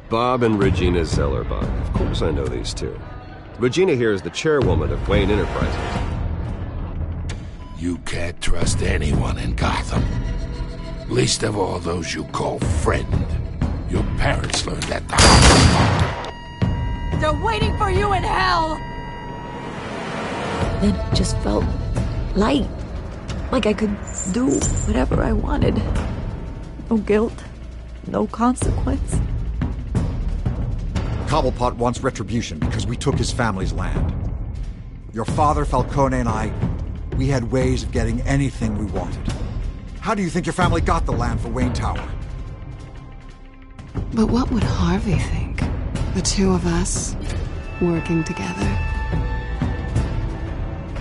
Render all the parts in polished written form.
Bob and Regina Zellerbach. Of course I know these two. Regina here is the chairwoman of Wayne Enterprises. You can't trust anyone in Gotham. Least of all those you call friend. Your parents learned that the hard way. They're waiting for you in hell! Then it just felt light. Like I could do whatever I wanted. No guilt. No consequence. Cobblepot wants retribution because we took his family's land. Your father, Falcone, and I, we had ways of getting anything we wanted. How do you think your family got the land for Wayne Tower? But what would Harvey think? The two of us, working together.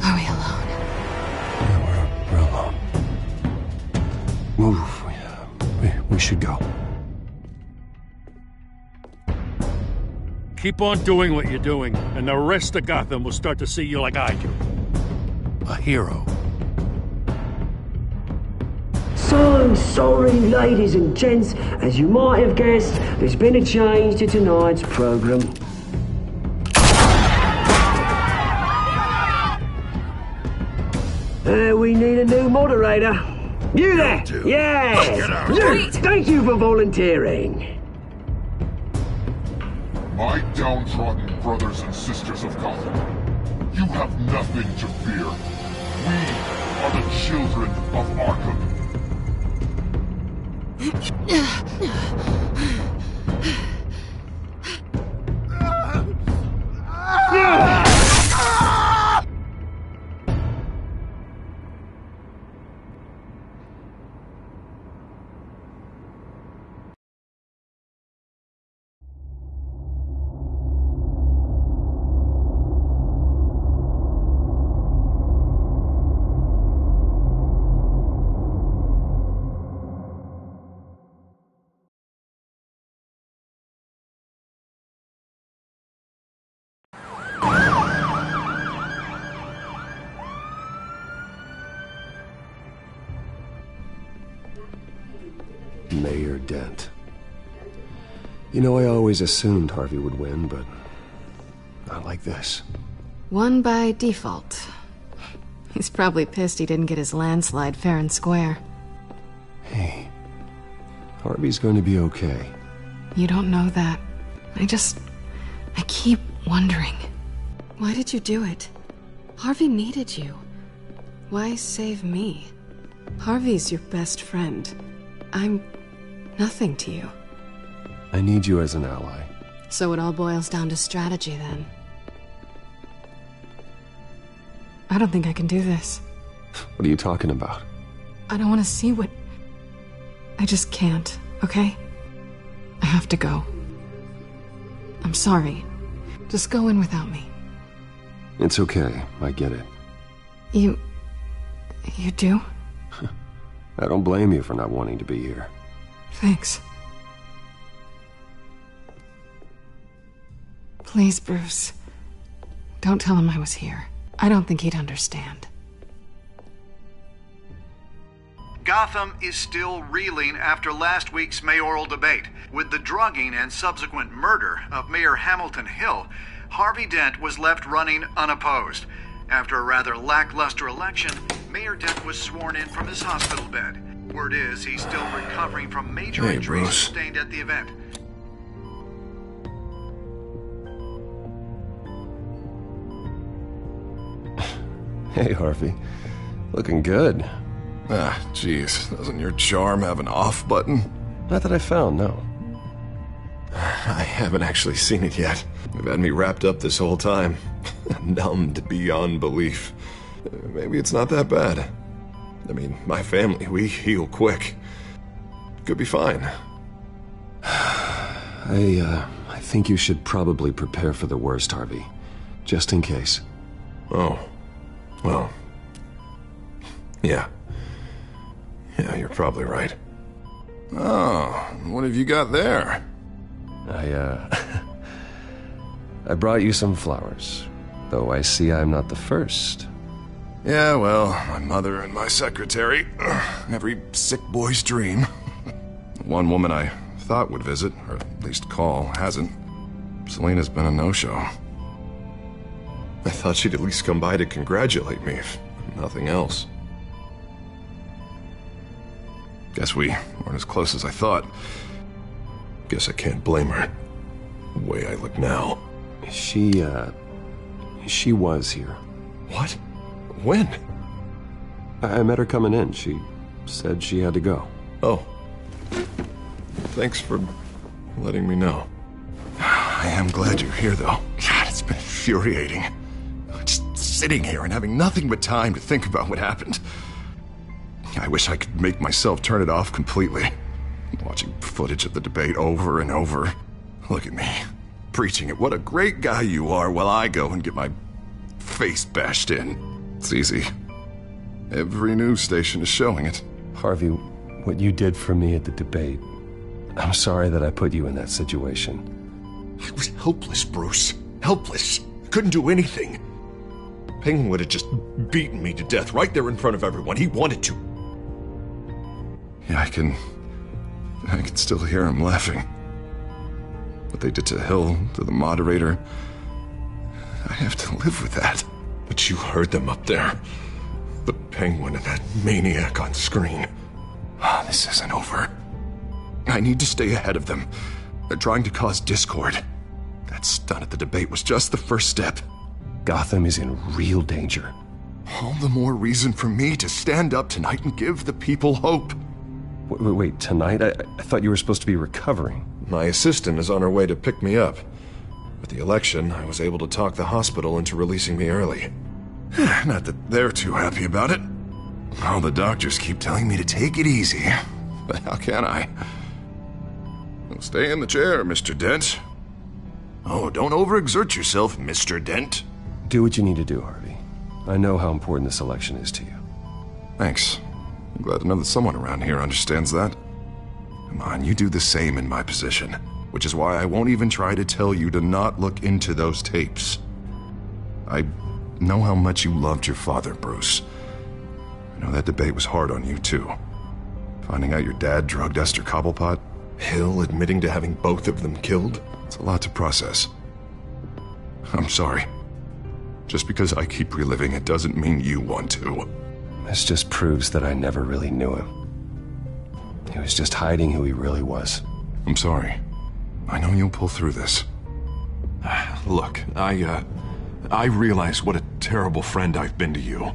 Are we alone? Yeah, we're alone. Move. We should go. Keep on doing what you're doing, and the rest of Gotham will start to see you like I do. A hero. So sorry, ladies and gents. As you might have guessed, there's been a change to tonight's program. We need a new moderator. You there? Yes! You! Thank you for volunteering. My downtrodden brothers and sisters of Gotham, you have nothing to fear. We are the children of Arkham. Mayor Dent. You know, I always assumed Harvey would win, but not like this. Won by default. He's probably pissed he didn't get his landslide fair and square. Hey, Harvey's going to be okay. You don't know that. I keep wondering. Why did you do it? Harvey needed you. Why save me? Harvey's your best friend. I'm nothing to you. I need you as an ally. So it all boils down to strategy, then. I don't think I can do this. What are you talking about? I don't want to see what... I just can't, okay? I have to go. I'm sorry. Just go in without me. It's okay. I get it. You do? I don't blame you for not wanting to be here. Thanks. Please, Bruce. Don't tell him I was here. I don't think he'd understand. Gotham is still reeling after last week's mayoral debate. With the drugging and subsequent murder of Mayor Hamilton Hill, Harvey Dent was left running unopposed. After a rather lackluster election, Mayor Dent was sworn in from his hospital bed. Word is he's still recovering from major injuries sustained at the event. Hey, Harvey. Looking good. Ah, jeez. Doesn't your charm have an off button? Not that I found, no. I haven't actually seen it yet. You've had me wrapped up this whole time. Numbed beyond belief. Maybe it's not that bad. I mean, my family, we heal quick. Could be fine. I think you should probably prepare for the worst, Harvey. Just in case. Oh. Well. Yeah. Yeah, you're probably right. Oh, what have you got there? I brought you some flowers. Though I see I'm not the first. Yeah, well, my mother and my secretary. Every sick boy's dream. One woman I thought would visit, or at least call, hasn't. Selena's been a no-show. I thought she'd at least come by to congratulate me, if nothing else. Guess we weren't as close as I thought. Guess I can't blame her. The way I look now. She was here. What? When? I met her coming in. She said she had to go. Oh. Thanks for letting me know. I am glad you're here, though. God, it's been infuriating. Just sitting here and having nothing but time to think about what happened. I wish I could make myself turn it off completely. Watching footage of the debate over and over. Look at me, preaching at what a great guy you are while I go and get my face bashed in. It's easy. Every news station is showing it. Harvey, what you did for me at the debate, I'm sorry that I put you in that situation. I was helpless, Bruce. Helpless. Couldn't do anything. Penguin would have just beaten me to death right there in front of everyone. He wanted to. Yeah, I can still hear him laughing. What they did to Hill, to the moderator, I have to live with that. But you heard them up there. The Penguin and that maniac on screen. This isn't over. I need to stay ahead of them. They're trying to cause discord. That stunt at the debate was just the first step. Gotham is in real danger. All the more reason for me to stand up tonight and give the people hope. Wait, tonight? I thought you were supposed to be recovering. My assistant is on her way to pick me up. With the election, I was able to talk the hospital into releasing me early. Not that they're too happy about it. All the doctors keep telling me to take it easy. But how can I? Well, stay in the chair, Mr. Dent. Oh, don't overexert yourself, Mr. Dent. Do what you need to do, Harvey. I know how important this election is to you. Thanks. I'm glad to know that someone around here understands that. Come on, you do the same in my position. Which is why I won't even try to tell you to not look into those tapes. I know how much you loved your father, Bruce. I know that debate was hard on you, too. Finding out your dad drugged Esther Cobblepot, Hill admitting to having both of them killed, it's a lot to process. I'm sorry. Just because I keep reliving it doesn't mean you want to. This just proves that I never really knew him. He was just hiding who he really was. I'm sorry. I know you'll pull through this. Look, I realize what a terrible friend I've been to you.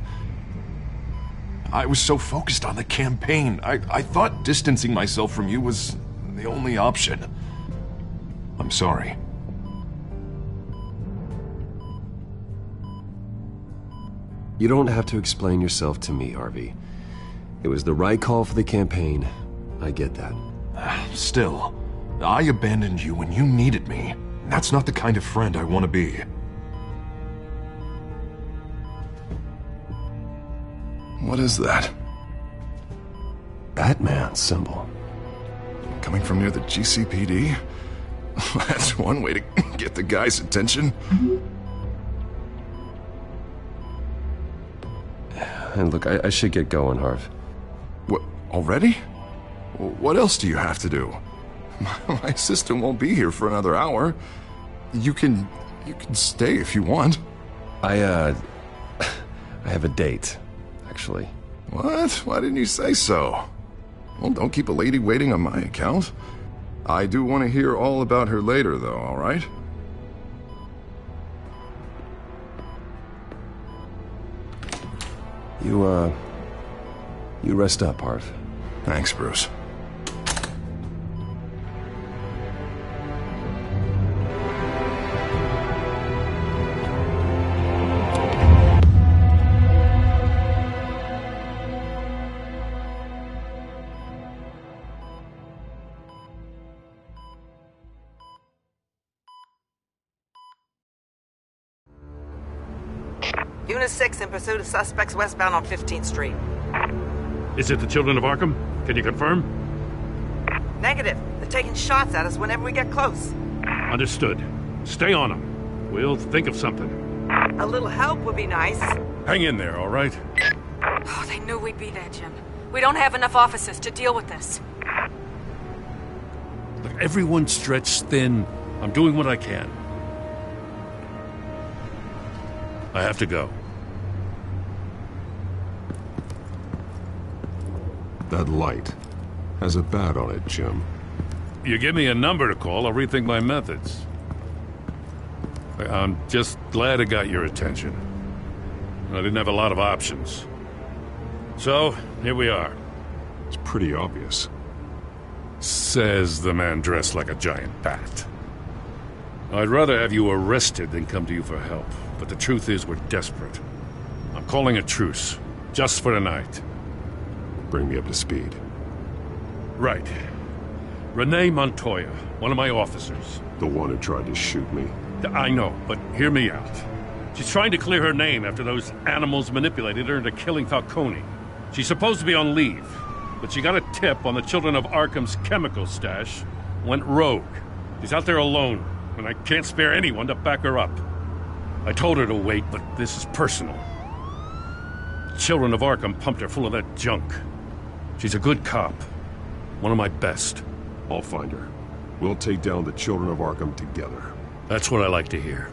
I was so focused on the campaign. I thought distancing myself from you was the only option. I'm sorry. You don't have to explain yourself to me, Harvey. It was the right call for the campaign. I get that. Still, I abandoned you when you needed me. That's not the kind of friend I want to be. What is that? Batman's symbol. Coming from near the GCPD? That's one way to get the guy's attention. And look, I should get going, Harv. What, already? What else do you have to do? My assistant won't be here for another hour. You can stay if you want. I have a date, actually. What? Why didn't you say so? Well, don't keep a lady waiting on my account. I do want to hear all about her later, though, all right? You rest up, Harv. Thanks, Bruce. Unit 6 in pursuit of suspects westbound on 15th Street. Is it the Children of Arkham? Can you confirm? Negative. They're taking shots at us whenever we get close. Understood. Stay on them. We'll think of something. A little help would be nice. Hang in there, all right? Oh, they knew we'd be there, Jim. We don't have enough officers to deal with this. Look, everyone's stretched thin. I'm doing what I can. I have to go. That light has a bat on it, Jim. You give me a number to call, I'll rethink my methods. I'm just glad it got your attention. I didn't have a lot of options. So, here we are. It's pretty obvious. Says the man dressed like a giant bat. I'd rather have you arrested than come to you for help. But the truth is, we're desperate. I'm calling a truce. Just for tonight. Bring me up to speed. Right. Renee Montoya, one of my officers. The one who tried to shoot me. I know, but hear me out. She's trying to clear her name after those animals manipulated her into killing Falcone. She's supposed to be on leave, but she got a tip on the Children of Arkham's chemical stash, went rogue. She's out there alone, and I can't spare anyone to back her up. I told her to wait, but this is personal. Children of Arkham pumped her full of that junk. She's a good cop. One of my best. I'll find her. We'll take down the Children of Arkham together. That's what I like to hear.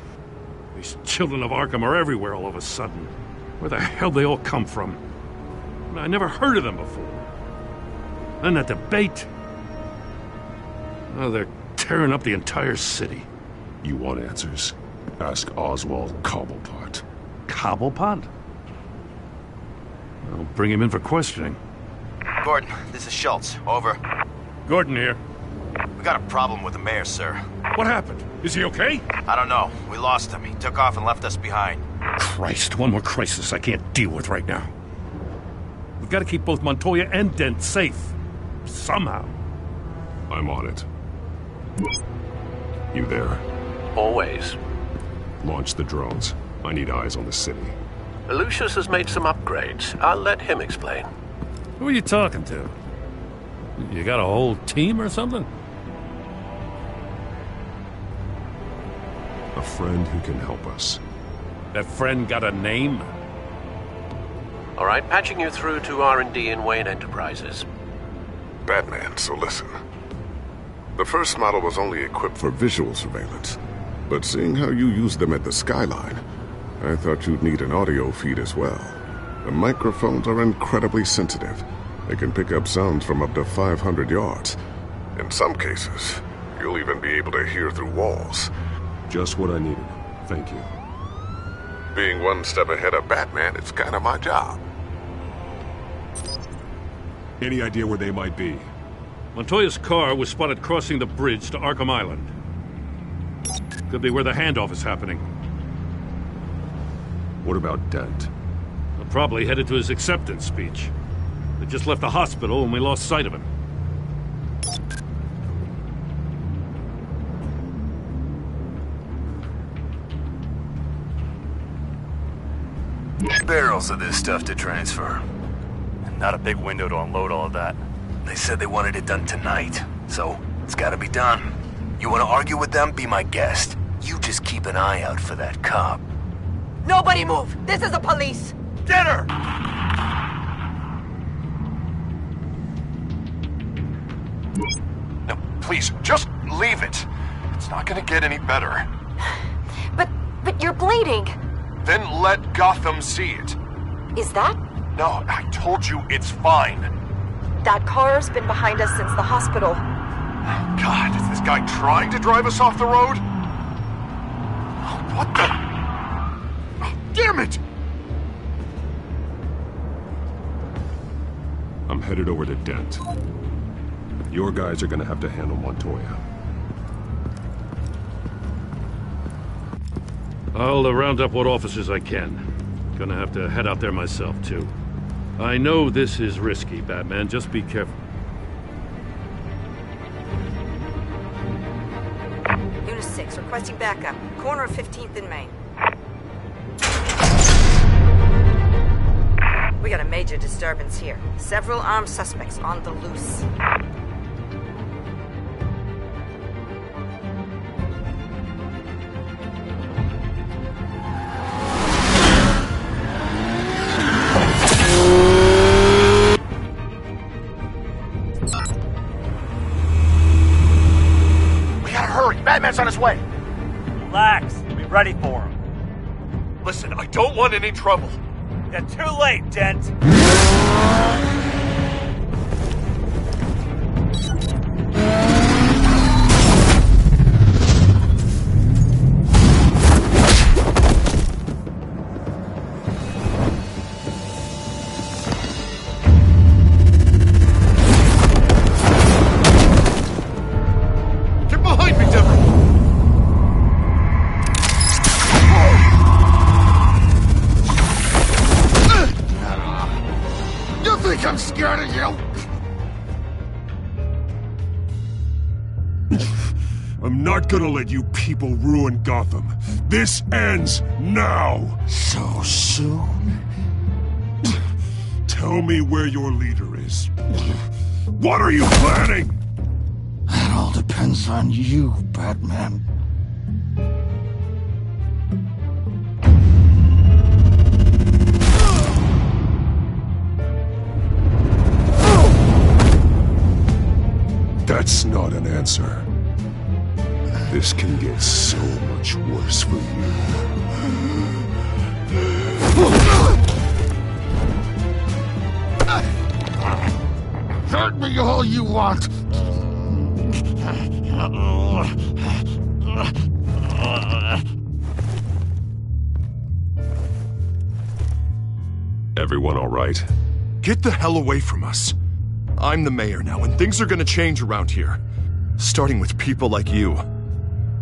These Children of Arkham are everywhere all of a sudden. Where the hell they all come from? I never heard of them before. And that debate. Oh, they're tearing up the entire city. You want answers? Ask Oswald Cobblepot. Cobblepot? I'll bring him in for questioning. Gordon, this is Schultz. Over. Gordon here. We got a problem with the mayor, sir. What happened? Is he okay? I don't know. We lost him. He took off and left us behind. Christ, one more crisis I can't deal with right now. We've got to keep both Montoya and Dent safe. Somehow. I'm on it. You there? Always. Launch the drones. I need eyes on the city. Lucius has made some upgrades. I'll let him explain. Who are you talking to? You got a whole team or something? A friend who can help us. That friend got a name? All right, patching you through to R&D in Wayne Enterprises. Batman, so listen. The first model was only equipped for visual surveillance. But seeing how you use them at the Skyline, I thought you'd need an audio feed as well. The microphones are incredibly sensitive. They can pick up sounds from up to 500 yards. In some cases, you'll even be able to hear through walls. Just what I needed. Thank you. Being one step ahead of Batman, it's kind of my job. Any idea where they might be? Montoya's car was spotted crossing the bridge to Arkham Island. Could be where the handoff is happening. What about Dent? They're probably headed to his acceptance speech. They just left the hospital and we lost sight of him. Barrels of this stuff to transfer. Not a big window to unload all of that. They said they wanted it done tonight, so it's gotta be done. You wanna argue with them? Be my guest. You just keep an eye out for that cop. Nobody move! This is the police! Get her! No, please, just leave it. It's not gonna get any better. But you're bleeding. Then let Gotham see it. Is that? No, I told you it's fine. That car's been behind us since the hospital. God, is this guy trying to drive us off the road? What the? Damn it! I'm headed over to Dent. Your guys are gonna have to handle Montoya. I'll round up what officers I can. Gonna have to head out there myself, too. I know this is risky, Batman. Just be careful. Unit 6, requesting backup. Corner of 15th and Main. We got a major disturbance here. Several armed suspects on the loose. Batman's on his way. Relax. Be ready for him. Listen, I don't want any trouble. You're too late, Dent. Get behind me, Deborah! You think I'm scared of you? I'm not gonna let you people ruin Gotham. This ends now! So soon? Tell me where your leader is. What are you planning? That all depends on you, Batman. That's not an answer. This can get so much worse for you. Hurt me all you want. Everyone all right? Get the hell away from us. I'm the mayor now, and things are gonna change around here. Starting with people like you.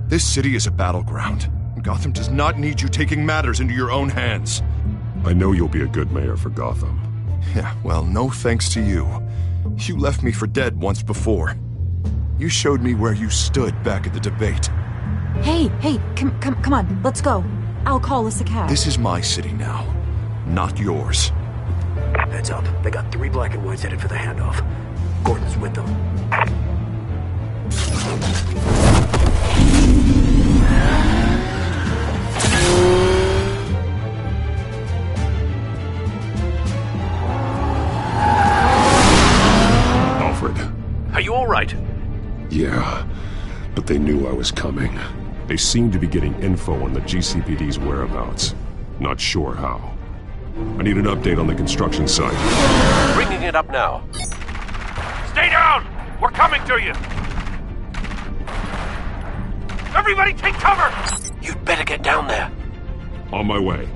This city is a battleground. Gotham does not need you taking matters into your own hands. I know you'll be a good mayor for Gotham. Yeah, well, no thanks to you. You left me for dead once before. You showed me where you stood back at the debate. Hey, come on, let's go. I'll call us a cab. This is my city now, not yours. Heads up. They got 3 black and whites headed for the handoff. Gordon's with them. Alfred. Are you all right? Yeah, but they knew I was coming. They seemed to be getting info on the GCPD's whereabouts. Not sure how. I need an update on the construction site. Bringing it up now. Stay down! We're coming to you! Everybody take cover! You'd better get down there. On my way.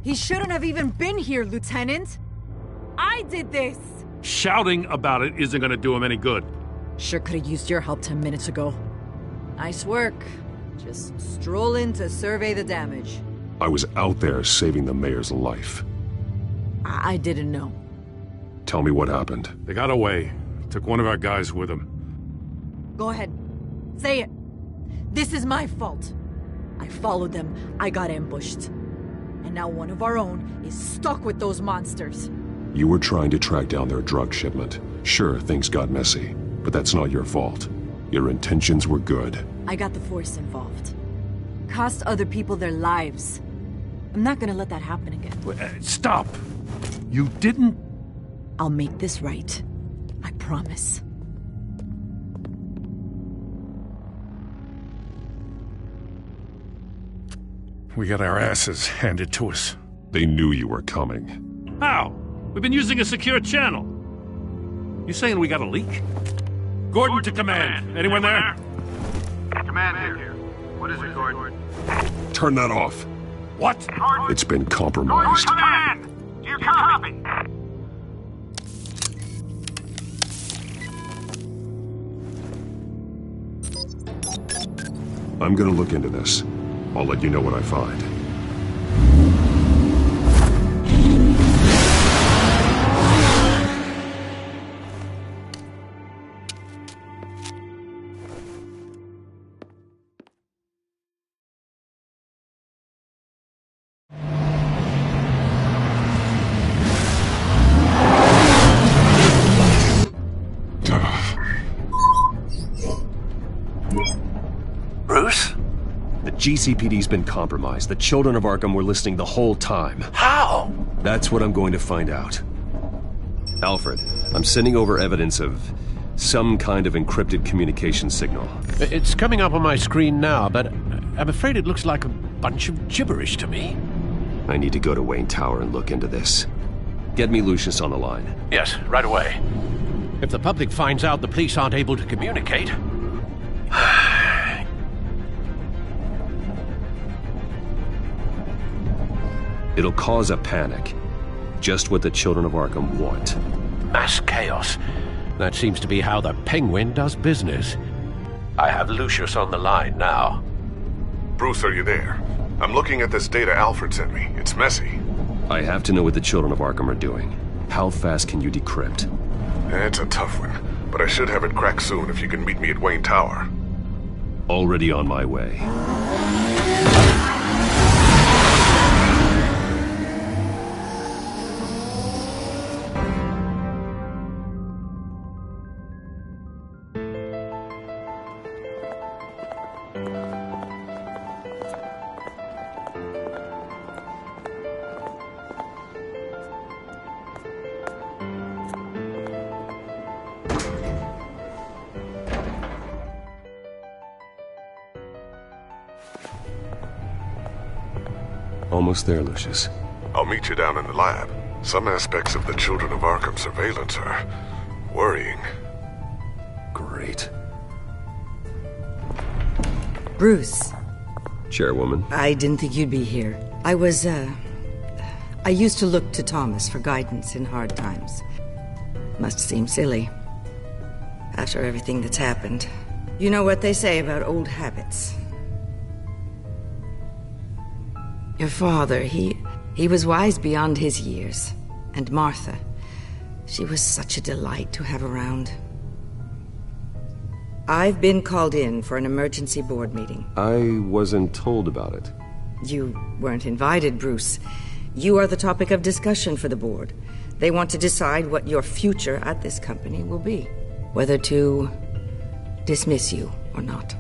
He shouldn't have even been here, Lieutenant. I did this. Shouting about it isn't gonna do him any good. Sure could have used your help 10 minutes ago. Nice work. Just stroll in to survey the damage. I was out there saving the mayor's life. I didn't know. Tell me what happened. They got away. Took one of our guys with them. Go ahead. Say it. This is my fault. I followed them. I got ambushed. And now one of our own is stuck with those monsters. You were trying to track down their drug shipment. Sure, things got messy, but that's not your fault. Your intentions were good. I got the Force involved. Cost other people their lives. I'm not gonna let that happen again. Stop! You didn't... I'll make this right. I promise. We got our asses handed to us. They knew you were coming. How? We've been using a secure channel. You saying we got a leak? Gordon to command. Anyone there? Command here. What is it, Gordon? Turn that off. What? It's been compromised. Command! Do you copy? I'm gonna look into this. I'll let you know what I find. GCPD's been compromised. The children of Arkham were listening the whole time. How? That's what I'm going to find out. Alfred, I'm sending over evidence of some kind of encrypted communication signal. It's coming up on my screen now, but I'm afraid it looks like a bunch of gibberish to me. I need to go to Wayne Tower and look into this. Get me Lucius on the line. Yes, right away. If the public finds out the police aren't able to communicate... It'll cause a panic. Just what the children of Arkham want. Mass chaos. That seems to be how the Penguin does business. I have Lucius on the line now. Bruce, are you there? I'm looking at this data Alfred sent me. It's messy. I have to know what the children of Arkham are doing. How fast can you decrypt? It's a tough one, but I should have it cracked soon if you can meet me at Wayne Tower. Already on my way. Almost there, Lucius. I'll meet you down in the lab. Some aspects of the Children of Arkham surveillance are worrying. Great. Bruce. Chairwoman. I didn't think you'd be here. I used to look to Thomas for guidance in hard times. Must seem silly. After everything that's happened. You know what they say about old habits. Your father, he was wise beyond his years. And Martha, she was such a delight to have around. I've been called in for an emergency board meeting. I wasn't told about it. You weren't invited, Bruce. You are the topic of discussion for the board. They want to decide what your future at this company will be. Whether to dismiss you or not.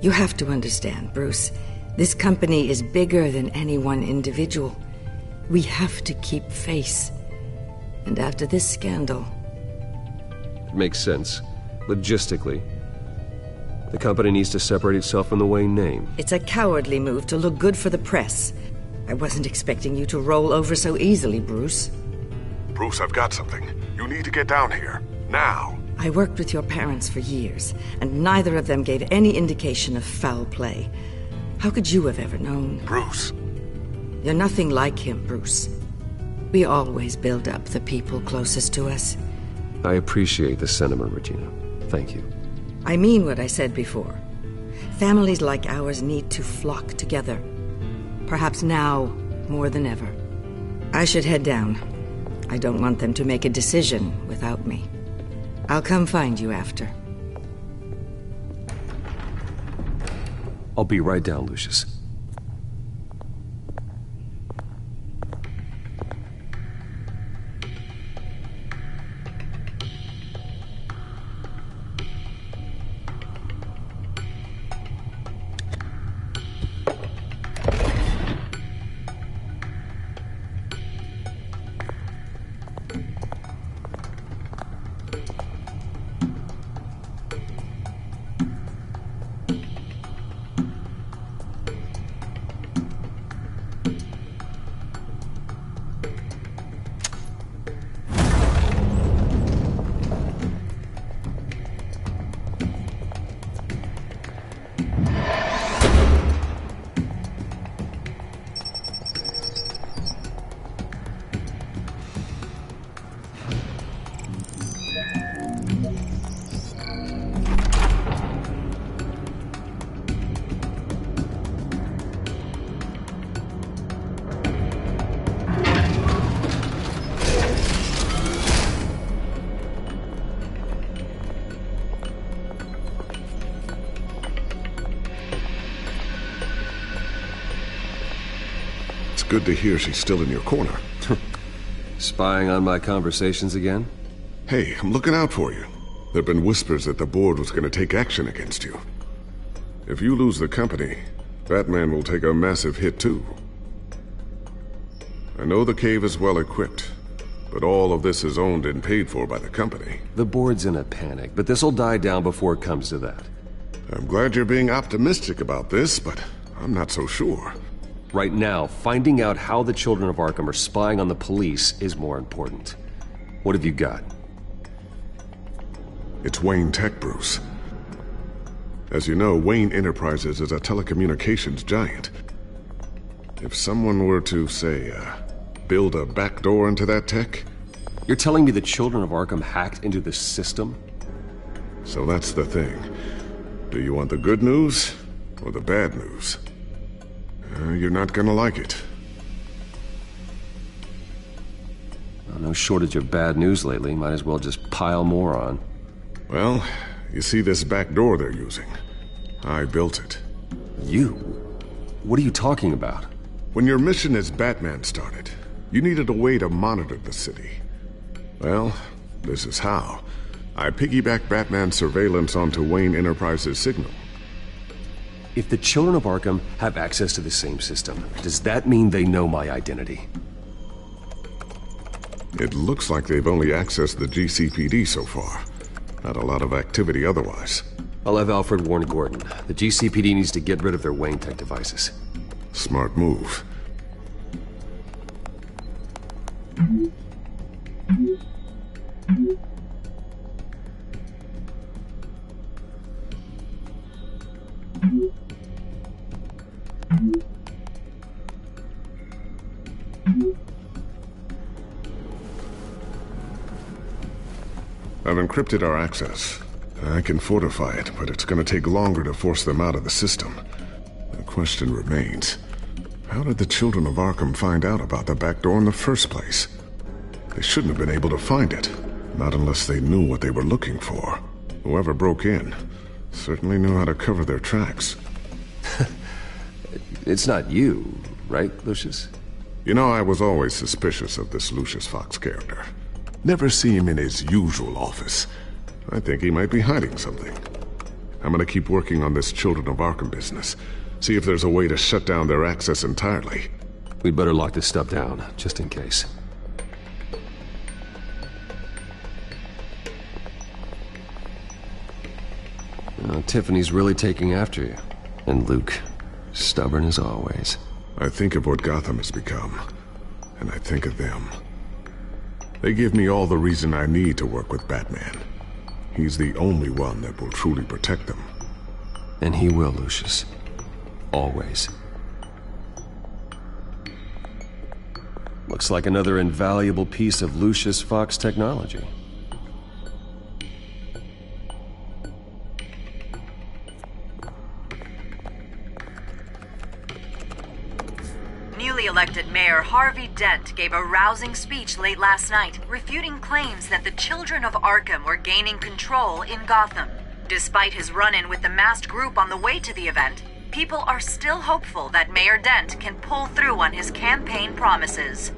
You have to understand, Bruce. This company is bigger than any one individual. We have to keep face. And after this scandal... It makes sense. Logistically. The company needs to separate itself from the Wayne name. It's a cowardly move to look good for the press. I wasn't expecting you to roll over so easily, Bruce. Bruce, I've got something. You need to get down here. Now. I worked with your parents for years, and neither of them gave any indication of foul play. How could you have ever known? Bruce. You're nothing like him, Bruce. We always build up the people closest to us. I appreciate the sentiment, Regina. Thank you. I mean what I said before. Families like ours need to flock together. Perhaps now more than ever. I should head down. I don't want them to make a decision without me. I'll come find you after. I'll be right down, Lucius. Good to hear she's still in your corner. Spying on my conversations again? Hey, I'm looking out for you. There've been whispers that the board was going to take action against you. If you lose the company, Batman will take a massive hit too. I know the cave is well equipped, but all of this is owned and paid for by the company. The board's in a panic, but this'll die down before it comes to that. I'm glad you're being optimistic about this, but I'm not so sure. Right now, finding out how the Children of Arkham are spying on the police is more important. What have you got? It's Wayne Tech, Bruce. As you know, Wayne Enterprises is a telecommunications giant. If someone were to, say, build a backdoor into that tech... You're telling me the Children of Arkham hacked into the system? So that's the thing. Do you want the good news or the bad news? You're not gonna like it. Well, no shortage of bad news lately. Might as well just pile more on. Well, you see this back door they're using? I built it. You? What are you talking about? When your mission as Batman started, you needed a way to monitor the city. Well, this is how. I piggybacked Batman's surveillance onto Wayne Enterprises' signal. If the Children of Arkham have access to the same system, does that mean they know my identity? It looks like they've only accessed the GCPD so far. Not a lot of activity otherwise. I'll have Alfred warn Gordon. The GCPD needs to get rid of their Wayne Tech devices. Smart move. I've encrypted our access. I can fortify it, but it's going to take longer to force them out of the system. The question remains, how did the Children of Arkham find out about the back door in the first place? They shouldn't have been able to find it, not unless they knew what they were looking for. Whoever broke in certainly knew how to cover their tracks. It's not you, right, Lucius? You know, I was always suspicious of this Lucius Fox character. Never see him in his usual office. I think he might be hiding something. I'm gonna keep working on this Children of Arkham business. See if there's a way to shut down their access entirely. We'd better lock this stuff down, just in case. Tiffany's really taking after you. And Luke, stubborn as always. I think of what Gotham has become, and I think of them. They give me all the reason I need to work with Batman. He's the only one that will truly protect them. And he will, Lucius. Always. Looks like another invaluable piece of Lucius Fox technology. Newly elected Mayor Harvey Dent gave a rousing speech late last night, refuting claims that the Children of Arkham were gaining control in Gotham. Despite his run-in with the masked group on the way to the event, people are still hopeful that Mayor Dent can pull through on his campaign promises.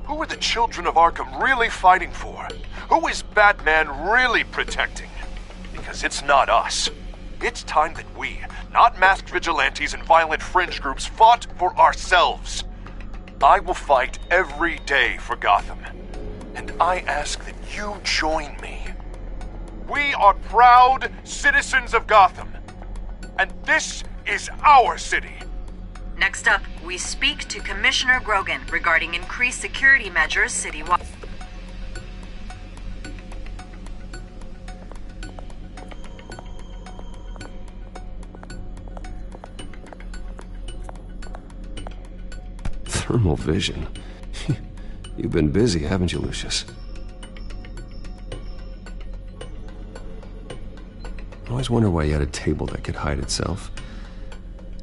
Who are the Children of Arkham really fighting for? Who is Batman really protecting? Because it's not us. It's time that we, not masked vigilantes and violent fringe groups, fought for ourselves. I will fight every day for Gotham. And I ask that you join me. We are proud citizens of Gotham. And this is our city. Next up, we speak to Commissioner Grogan regarding increased security measures citywide. Thermal vision. You've been busy, haven't you, Lucius? I always wonder why you had a table that could hide itself.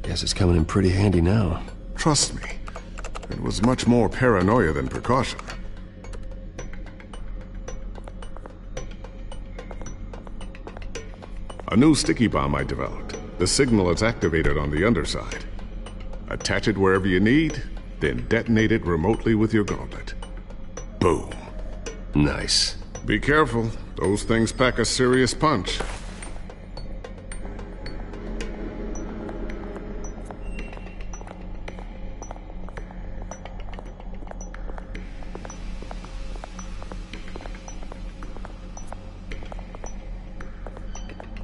Guess it's coming in pretty handy now. Trust me, it was much more paranoia than precaution. A new sticky bomb I developed. The signal is activated on the underside. Attach it wherever you need, then detonate it remotely with your gauntlet. Boom. Nice. Be careful. Those things pack a serious punch.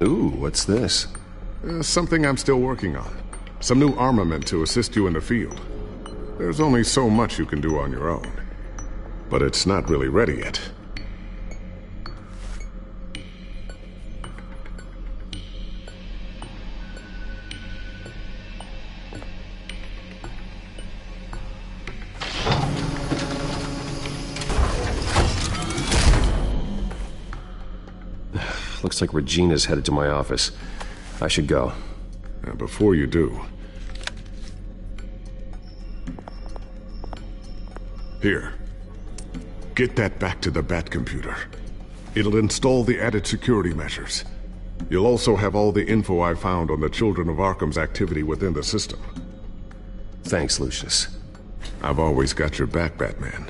Ooh, what's this? Something I'm still working on. Some new armament to assist you in the field. There's only so much you can do on your own. But it's not really ready yet. Looks like Regina's headed to my office. I should go. Before you do... Here. Get that back to the Bat computer. It'll install the added security measures. You'll also have all the info I found on the Children of Arkham's activity within the system. Thanks, Lucius. I've always got your back, Batman.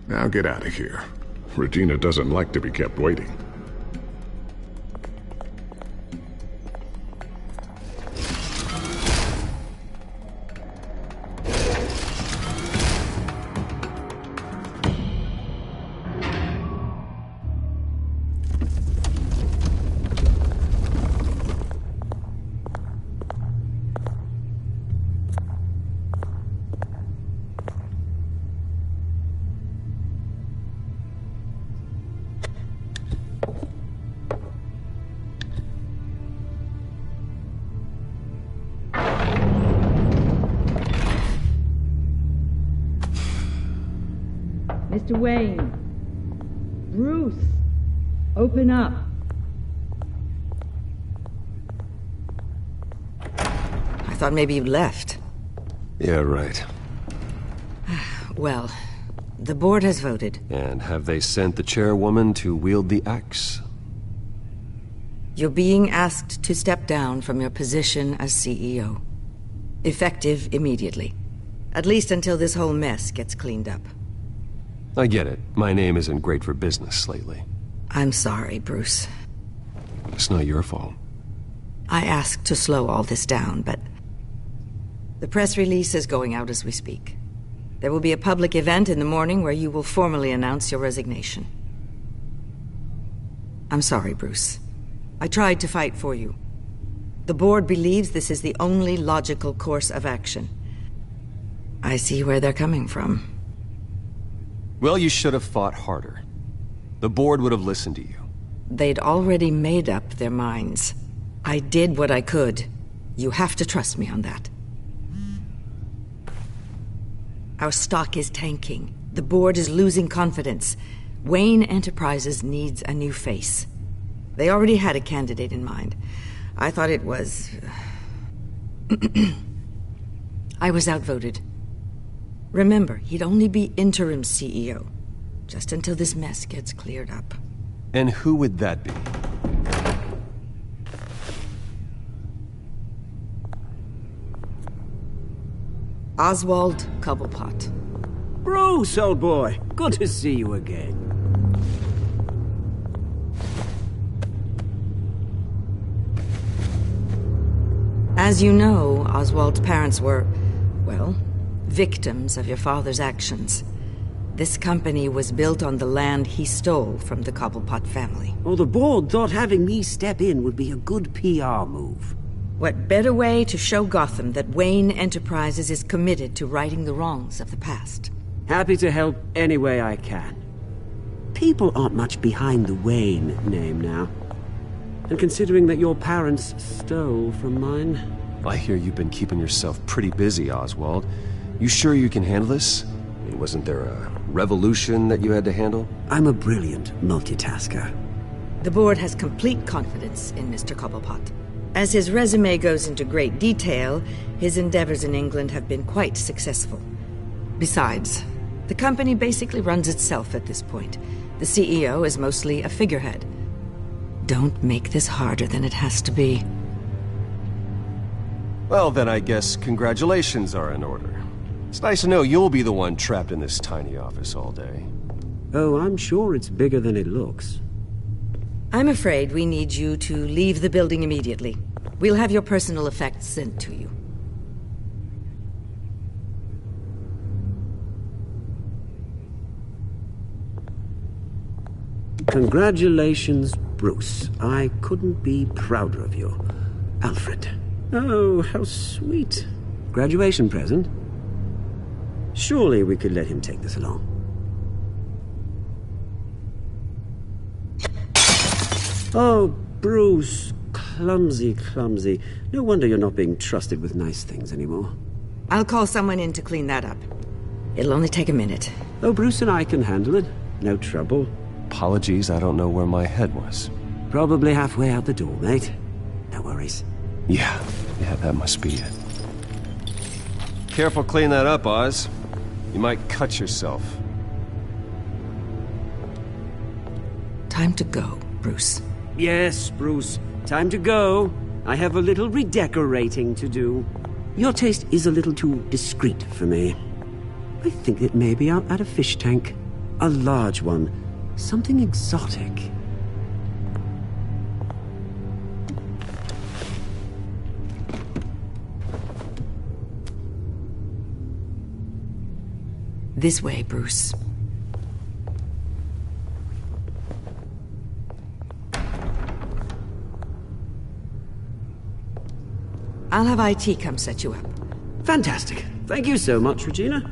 Now get out of here. Regina doesn't like to be kept waiting. Mr. Wayne. Bruce. Open up. I thought maybe you'd left. Yeah, right. Well, the board has voted. And have they sent the chairwoman to wield the axe? You're being asked to step down from your position as CEO. Effective immediately. At least until this whole mess gets cleaned up. I get it. My name isn't great for business lately. I'm sorry, Bruce. It's not your fault. I asked to slow all this down, but... the press release is going out as we speak. There will be a public event in the morning where you will formally announce your resignation. I'm sorry, Bruce. I tried to fight for you. The board believes this is the only logical course of action. I see where they're coming from. Well, you should have fought harder. The board would have listened to you. They'd already made up their minds. I did what I could. You have to trust me on that. Our stock is tanking. The board is losing confidence. Wayne Enterprises needs a new face. They already had a candidate in mind. I thought it was... I was outvoted. Remember, he'd only be interim CEO, just until this mess gets cleared up. And who would that be? Oswald Cobblepot. Bruce, old boy. Good to see you again. As you know, Oswald's parents were, well, victims of your father's actions. This company was built on the land he stole from the Cobblepot family. Well, the board thought having me step in would be a good PR move. What better way to show Gotham that Wayne Enterprises is committed to righting the wrongs of the past? Happy to help any way I can. People aren't much behind the Wayne name now. And considering that your parents stole from mine... I hear you've been keeping yourself pretty busy, Oswald. You sure you can handle this? I mean, wasn't there a revolution that you had to handle? I'm a brilliant multitasker. The board has complete confidence in Mr. Cobblepot. As his resume goes into great detail, his endeavors in England have been quite successful. Besides, the company basically runs itself at this point. The CEO is mostly a figurehead. Don't make this harder than it has to be. Well, then I guess congratulations are in order. It's nice to know you'll be the one trapped in this tiny office all day. Oh, I'm sure it's bigger than it looks. I'm afraid we need you to leave the building immediately. We'll have your personal effects sent to you. Congratulations, Bruce, I couldn't be prouder of you. Alfred. Oh, how sweet. Graduation present? Surely we could let him take this along. Oh, Bruce. Clumsy, clumsy. No wonder you're not being trusted with nice things anymore. I'll call someone in to clean that up. It'll only take a minute. Oh, Bruce and I can handle it. No trouble. Apologies, I don't know where my head was. Probably halfway out the door, mate. No worries. Yeah, that must be it. Careful cleaning that up, Oz. You might cut yourself. Time to go, Bruce. Yes, Bruce. Time to go. I have a little redecorating to do. Your taste is a little too discreet for me. I think that maybe I'll add a fish tank. A large one. Something exotic. This way, Bruce. I'll have IT come set you up. Fantastic. Thank you so much, Regina.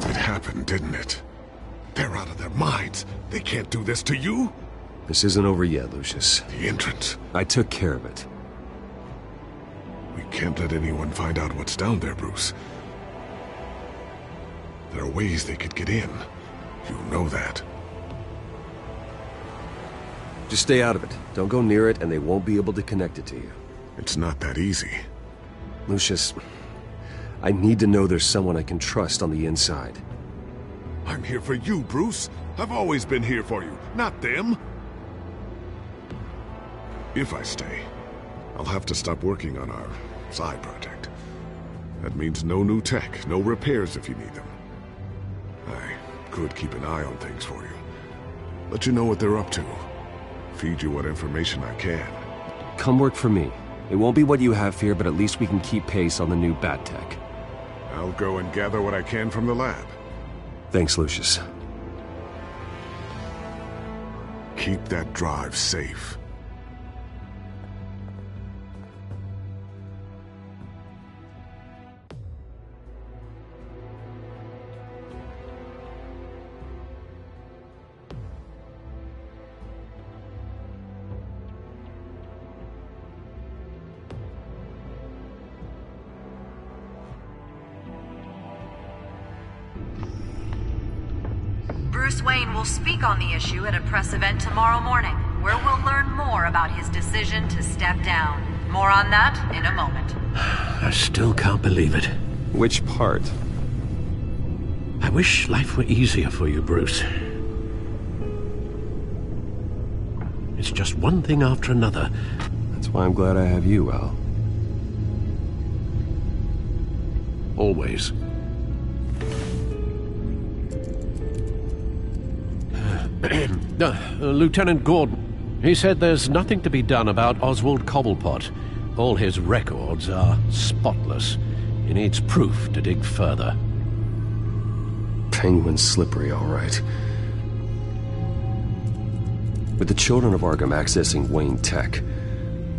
It happened, didn't it? They're out of their minds. They can't do this to you? This isn't over yet, Lucius. The entrance. I took care of it. We can't let anyone find out what's down there, Bruce. There are ways they could get in. You know that. Just stay out of it. Don't go near it, and they won't be able to connect it to you. It's not that easy. Lucius, I need to know there's someone I can trust on the inside. I'm here for you, Bruce. I've always been here for you, not them. If I stay, I'll have to stop working on our side project. That means no new tech, no repairs if you need them. I could keep an eye on things for you. Let you know what they're up to. Feed you what information I can. Come work for me. It won't be what you have here, but at least we can keep pace on the new bat tech. I'll go and gather what I can from the lab. Thanks, Lucius. Keep that drive safe. Bruce Wayne will speak on the issue at a press event tomorrow morning, where we'll learn more about his decision to step down. More on that in a moment. I still can't believe it. Which part? I wish life were easier for you, Bruce. It's just one thing after another. That's why I'm glad I have you, Al. Always. Lieutenant Gordon, he said there's nothing to be done about Oswald Cobblepot. All his records are spotless. He needs proof to dig further. Penguin's slippery, all right. With the children of Arkham accessing Wayne Tech,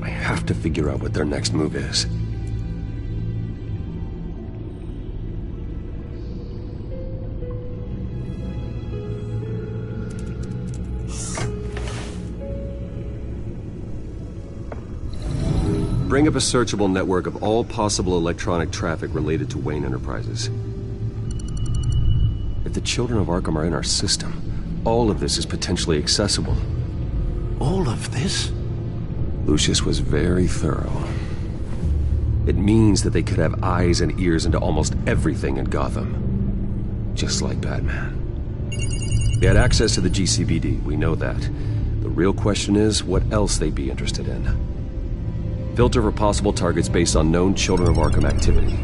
I have to figure out what their next move is. Bring up a searchable network of all possible electronic traffic related to Wayne Enterprises. If the children of Arkham are in our system, all of this is potentially accessible. All of this? Lucius was very thorough. It means that they could have eyes and ears into almost everything in Gotham. Just like Batman. They had access to the GCPD, we know that. The real question is what else they'd be interested in. Filter for possible targets based on known Children of Arkham activity.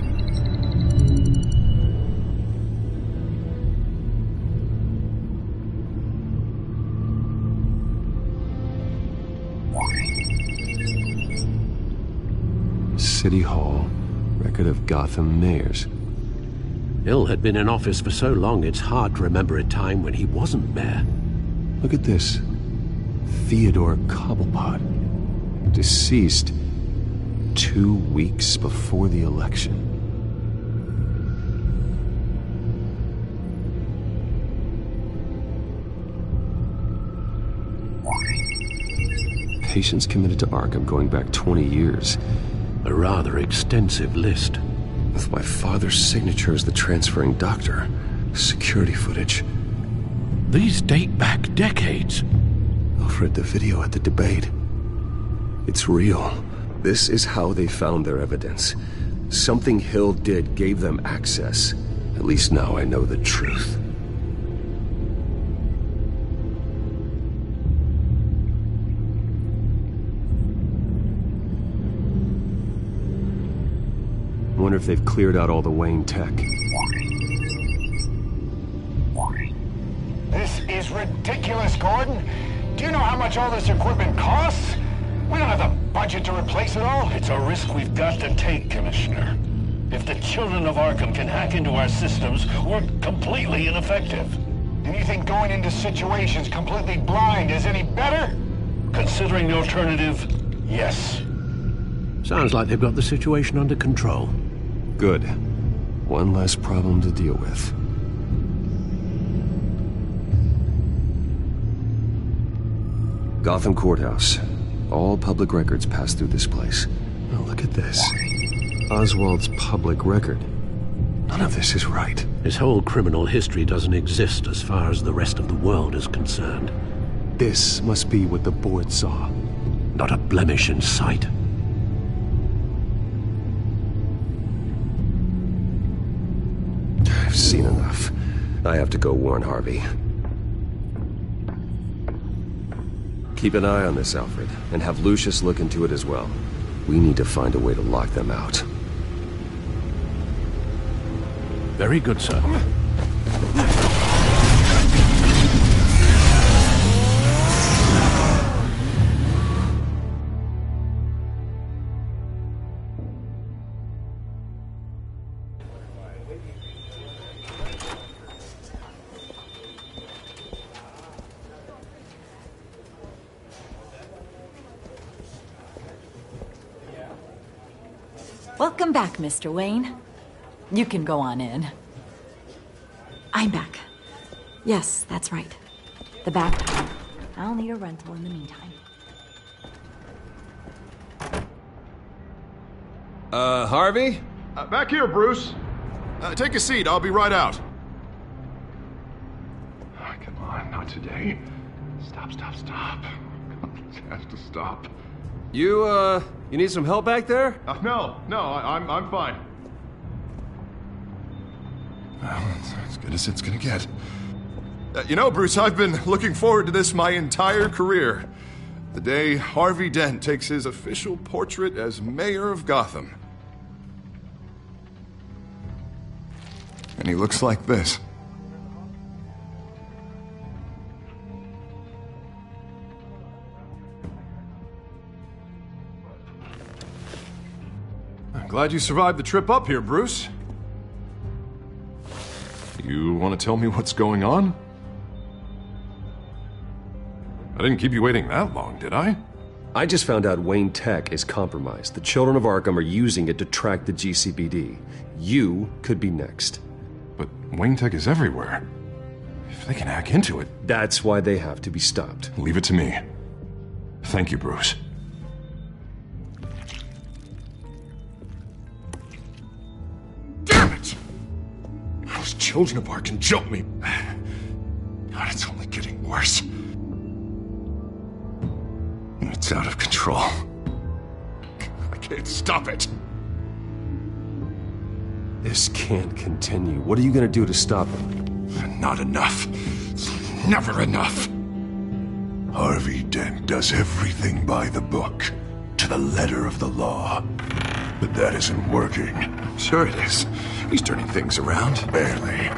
City Hall. Record of Gotham mayors. Hill had been in office for so long, it's hard to remember a time when he wasn't mayor. Look at this. Theodore Cobblepot. Deceased 2 weeks before the election. Patients committed to Arkham going back 20 years. A rather extensive list. With my father's signature as the transferring doctor. Security footage. These date back decades. Alfred, the video at the debate. It's real. This is how they found their evidence. Something Hill did gave them access. At least now I know the truth. I wonder if they've cleared out all the Wayne tech. This is ridiculous, Gordon. Do you know how much all this equipment costs? We don't have the budget to replace it all. It's a risk we've got to take, Commissioner. If the children of Arkham can hack into our systems, we're completely ineffective. And you think going into situations completely blind is any better? Considering the alternative, yes. Sounds like they've got the situation under control. Good. One less problem to deal with. Gotham Courthouse. All public records pass through this place. Oh, look at this. Oswald's public record. None of this is right. His whole criminal history doesn't exist as far as the rest of the world is concerned. This must be what the board saw. Not a blemish in sight. I've seen enough. I have to go warn Harvey. Keep an eye on this, Alfred, and have Lucius look into it as well. We need to find a way to lock them out. Very good, sir. Welcome back, Mr. Wayne. You can go on in. I'm back. Yes, that's right. The back door. I'll need a rental in the meantime. Harvey? Back here, Bruce. Take a seat. I'll be right out. Oh, come on, not today. Stop. It has to stop. You need some help back there? No, I'm fine. Well, it's as good as it's gonna get. You know, Bruce, I've been looking forward to this my entire career. The day Harvey Dent takes his official portrait as mayor of Gotham. And he looks like this. I'm glad you survived the trip up here, Bruce. You want to tell me what's going on? I didn't keep you waiting that long, did I? I just found out Wayne Tech is compromised. The children of Arkham are using it to track the GCPD. You could be next. But Wayne Tech is everywhere. If they can hack into it... That's why they have to be stopped. Leave it to me. Thank you, Bruce. Damn it! Those children of Arkham jumped me. God, it's only getting worse. It's out of control. I can't stop it. This can't continue. What are you gonna do to stop it? Not enough. It's never enough. Harvey Dent does everything by the book, to the letter of the law. But that isn't working. Sure it is. He's turning things around. Barely.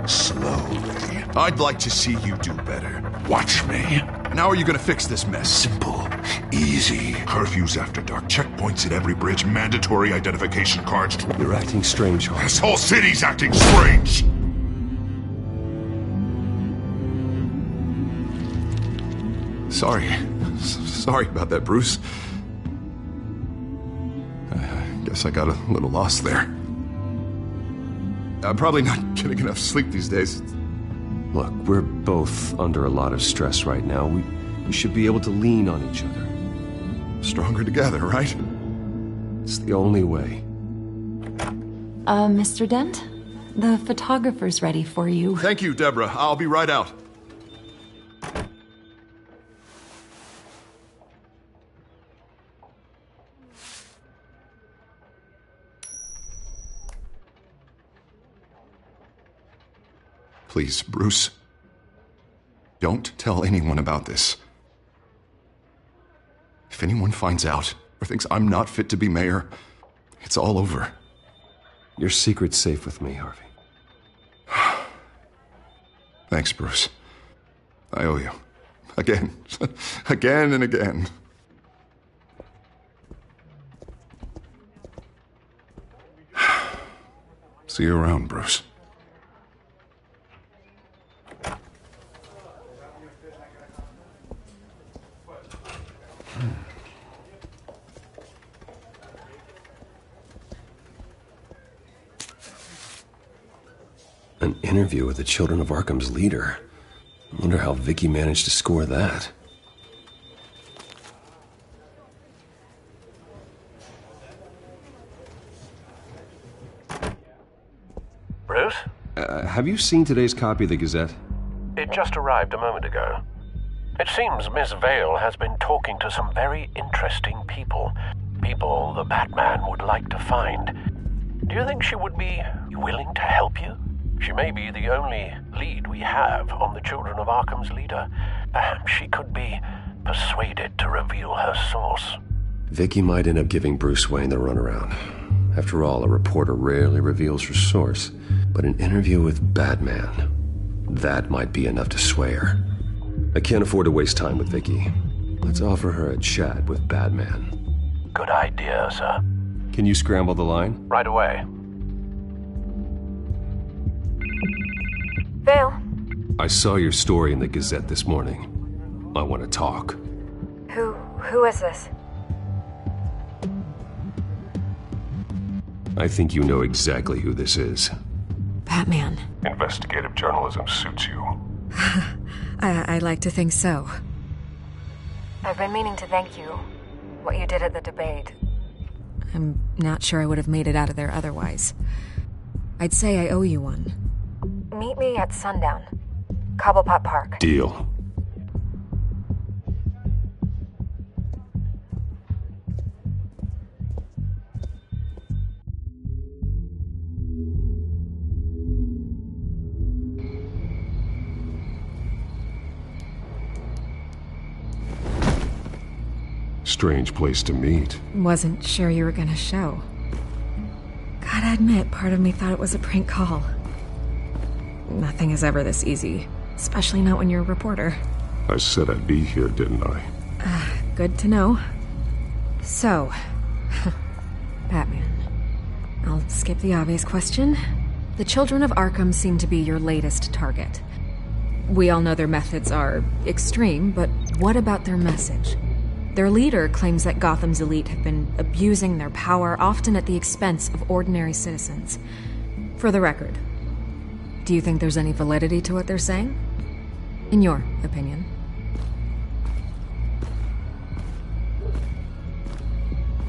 Slowly. I'd like to see you do better. Watch me. And how are you gonna fix this mess? Simple. Easy. Curfews after dark, checkpoints at every bridge, mandatory identification cards. You're acting strange, Harvey. This whole city's acting strange! Sorry about that, Bruce. I guess I got a little lost there. I'm probably not getting enough sleep these days. Look, we're both under a lot of stress right now. We should be able to lean on each other. Stronger together, right? It's the only way. Mr. Dent? The photographer's ready for you. Thank you, Deborah. I'll be right out. Please, Bruce. Don't tell anyone about this. If anyone finds out or thinks I'm not fit to be mayor, it's all over. Your secret's safe with me, Harvey. Thanks, Bruce. I owe you. Again. Again and again. See you around, Bruce. An interview with the Children of Arkham's leader. I wonder how Vicky managed to score that. Bruce? Have you seen today's copy of the Gazette? It just arrived a moment ago. It seems Miss Vale has been talking to some very interesting people. People the Batman would like to find. Do you think she would be willing to help you? She may be the only lead we have on the Children of Arkham's leader. Perhaps she could be persuaded to reveal her source. Vicky might end up giving Bruce Wayne the runaround. After all, a reporter rarely reveals her source. But an interview with Batman, that might be enough to sway her. I can't afford to waste time with Vicky. Let's offer her a chat with Batman. Good idea, sir. Can you scramble the line? Right away. Vale. I saw your story in the Gazette this morning. I want to talk. Who is this? I think you know exactly who this is. Batman. Investigative journalism suits you. I'd like to think so. I've been meaning to thank you. What you did at the debate. I'm not sure I would have made it out of there otherwise. I'd say I owe you one. Meet me at sundown. Cobblepot Park. Deal. Strange place to meet. Wasn't sure you were gonna show. Gotta admit, part of me thought it was a prank call. Nothing is ever this easy, especially not when you're a reporter. I said I'd be here, didn't I? Good to know. So, Batman. I'll skip the obvious question. The Children of Arkham seem to be your latest target. We all know their methods are extreme, but what about their message? Their leader claims that Gotham's elite have been abusing their power, often at the expense of ordinary citizens. For the record, do you think there's any validity to what they're saying? In your opinion?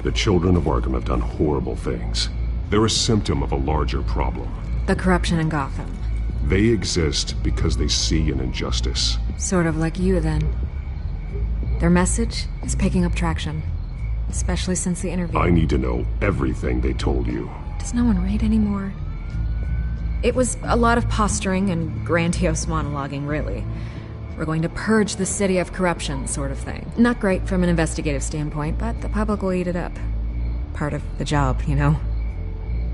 The Children of Arkham have done horrible things. They're a symptom of a larger problem. The corruption in Gotham. They exist because they see an injustice. Sort of like you, then. Their message is picking up traction, especially since the interview. I need to know everything they told you. Does no one read anymore? It was a lot of posturing and grandiose monologuing, really. We're going to purge the city of corruption, sort of thing. Not great from an investigative standpoint, but the public will eat it up. Part of the job, you know?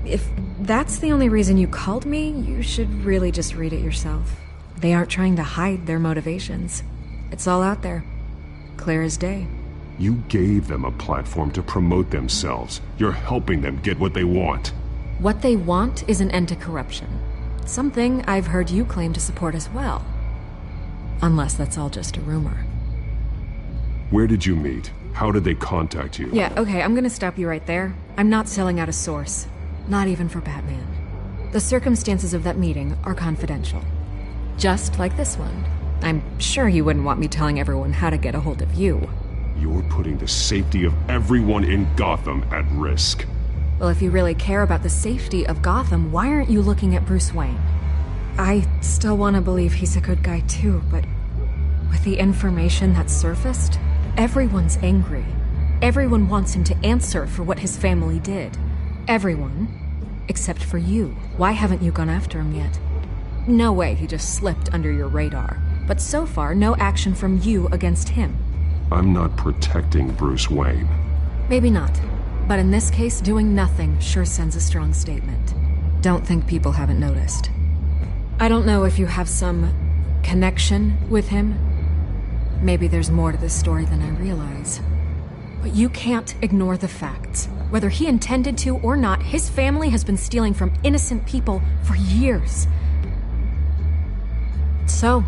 If that's the only reason you called me, you should really just read it yourself. They aren't trying to hide their motivations. It's all out there. Clear as day. You gave them a platform to promote themselves. You're helping them get what they want. What they want is an end to corruption. Something I've heard you claim to support as well. Unless that's all just a rumor. Where did you meet? How did they contact you? Yeah, okay, I'm gonna stop you right there. I'm not selling out a source. Not even for Batman. The circumstances of that meeting are confidential. Just like this one. I'm sure you wouldn't want me telling everyone how to get a hold of you. You're putting the safety of everyone in Gotham at risk. Well, if you really care about the safety of Gotham, why aren't you looking at Bruce Wayne? I still want to believe he's a good guy too, but with the information that surfaced, everyone's angry. Everyone wants him to answer for what his family did. Everyone, except for you. Why haven't you gone after him yet? No way he just slipped under your radar. But so far, no action from you against him. I'm not protecting Bruce Wayne. Maybe not. But in this case, doing nothing sure sends a strong statement. Don't think people haven't noticed. I don't know if you have some connection with him. Maybe there's more to this story than I realize. But you can't ignore the facts. Whether he intended to or not, his family has been stealing from innocent people for years. So,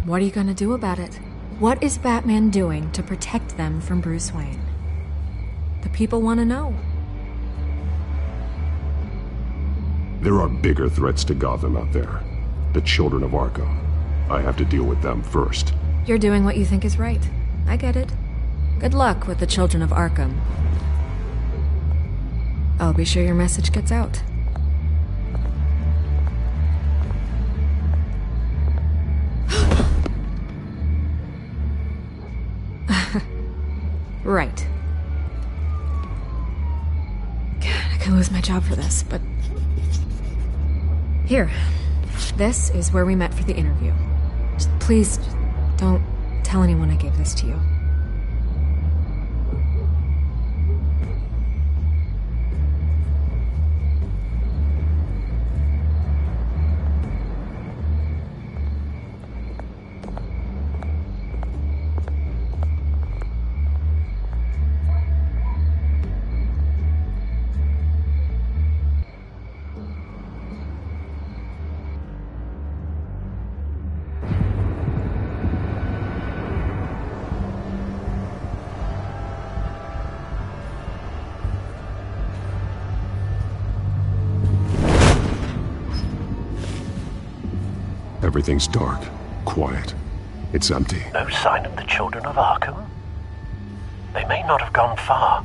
what are you gonna do about it? What is Batman doing to protect them from Bruce Wayne? The people want to know. There are bigger threats to Gotham out there. The children of Arkham. I have to deal with them first. You're doing what you think is right. I get it. Good luck with the children of Arkham. I'll be sure your message gets out. Right. I could lose my job for this, but... Here. This is where we met for the interview. Just please, don't tell anyone I gave this to you. Everything's dark, quiet. It's empty. No sign of the children of Arkham? They may not have gone far.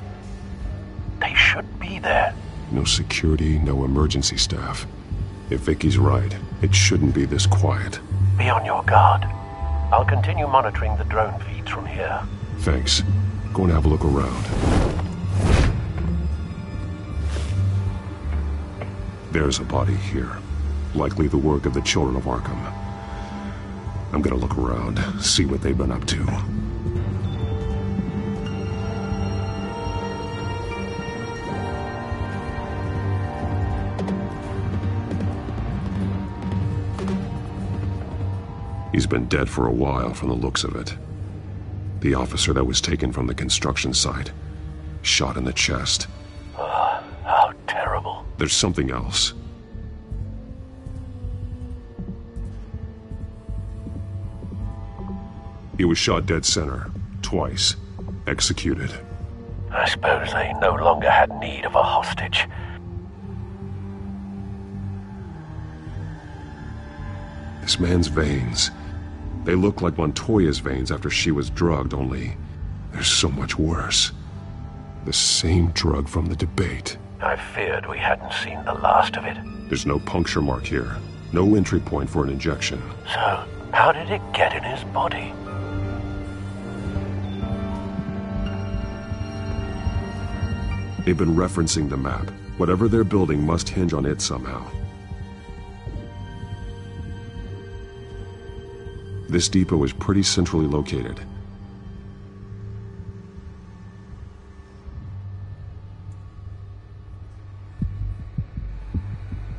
They should be there. No security, no emergency staff. If Vicky's right, it shouldn't be this quiet. Be on your guard. I'll continue monitoring the drone feeds from here. Thanks. Go and have a look around. There's a body here. Likely the work of the children of Arkham. I'm gonna look around, see what they've been up to. He's been dead for a while from the looks of it. The officer that was taken from the construction site. Shot in the chest. How terrible. There's something else. He was shot dead center, twice, executed. I suppose they no longer had need of a hostage. This man's veins, they look like Montoya's veins after she was drugged, only they're so much worse. The same drug from the debate. I feared we hadn't seen the last of it. There's no puncture mark here, no entry point for an injection. So, how did it get in his body? They've been referencing the map. Whatever they're building must hinge on it somehow. This depot is pretty centrally located.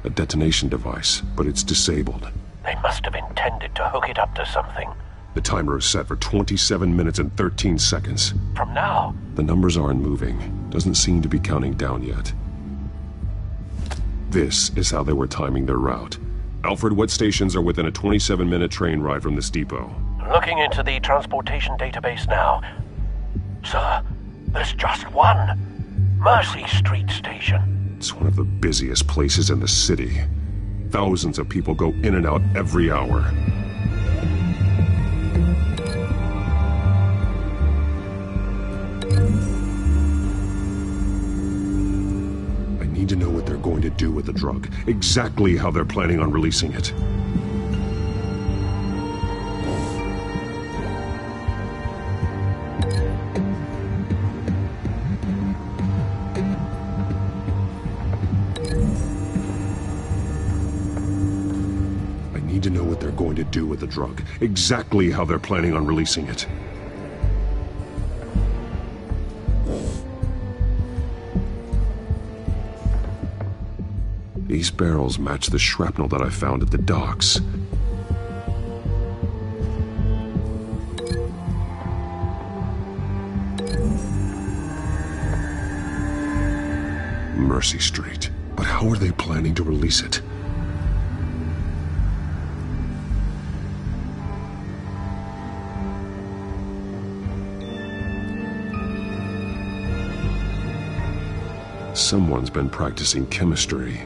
A detonation device, but it's disabled. They must have intended to hook it up to something. The timer is set for 27 minutes and 13 seconds. From now? The numbers aren't moving. Doesn't seem to be counting down yet. This is how they were timing their route. Alfred, what stations are within a 27-minute train ride from this depot? Looking into the transportation database now. Sir, there's just one. Mercy Street Station. It's one of the busiest places in the city. Thousands of people go in and out every hour. I need to know what they're going to do with the drug. Exactly how they're planning on releasing it. To know what they're going to do with the drug. Exactly how they're planning on releasing it. These barrels match the shrapnel that I found at the docks. Mercy Street. But how are they planning to release it? Someone's been practicing chemistry.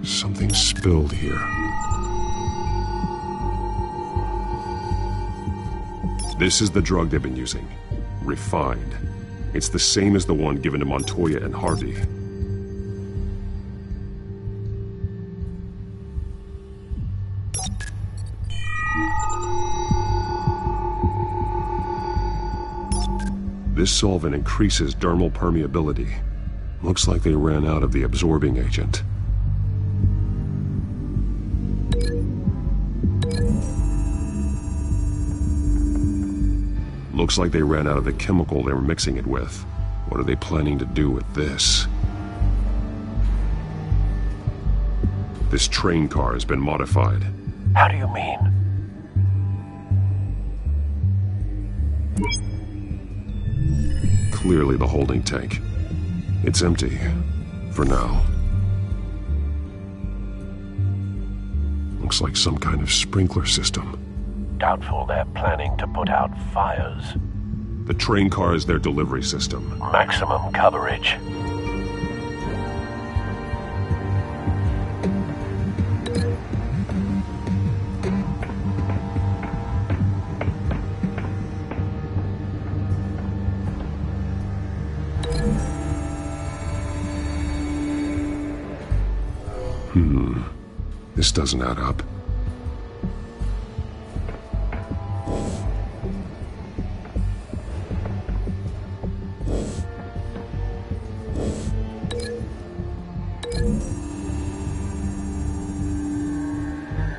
Something spilled here. This is the drug they've been using. Refined. It's the same as the one given to Montoya and Harvey. This solvent increases dermal permeability. Looks like they ran out of the absorbing agent. Looks like they ran out of the chemical they were mixing it with. What are they planning to do with this? This train car has been modified. How do you mean? Clearly the holding tank. It's empty. For now. Looks like some kind of sprinkler system. Doubtful they're planning to put out fires. The train car is their delivery system. Maximum coverage. This doesn't add up.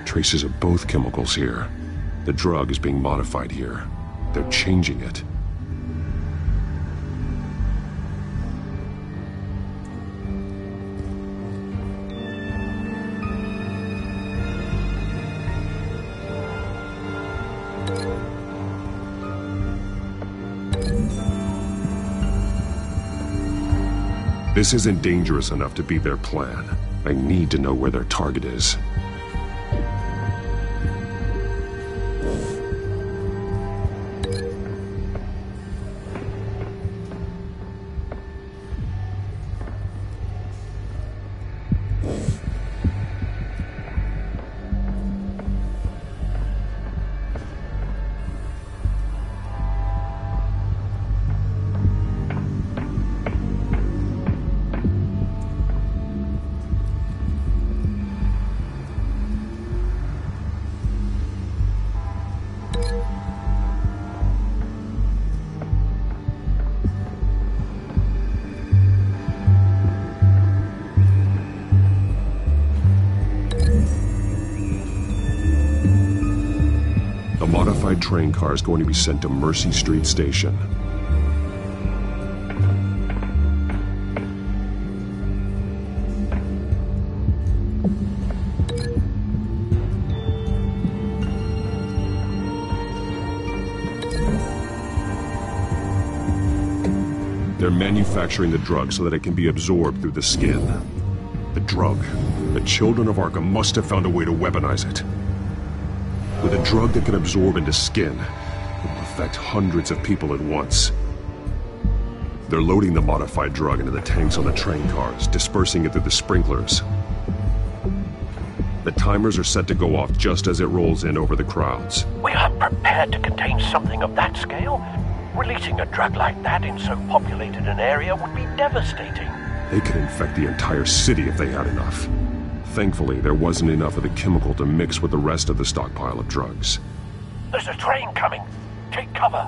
Traces of both chemicals here. The drug is being modified here. They're changing it. This isn't dangerous enough to be their plan. I need to know where their target is. Train car is going to be sent to Mercy Street Station. They're manufacturing the drug so that it can be absorbed through the skin. The drug. The Children of Arkham must have found a way to weaponize it. With a drug that can absorb into skin, it will affect hundreds of people at once. They're loading the modified drug into the tanks on the train cars, dispersing it through the sprinklers. The timers are set to go off just as it rolls in over the crowds. We aren't prepared to contain something of that scale. Releasing a drug like that in so populated an area would be devastating. They could infect the entire city if they had enough. Thankfully, there wasn't enough of the chemical to mix with the rest of the stockpile of drugs. There's a train coming. Take cover.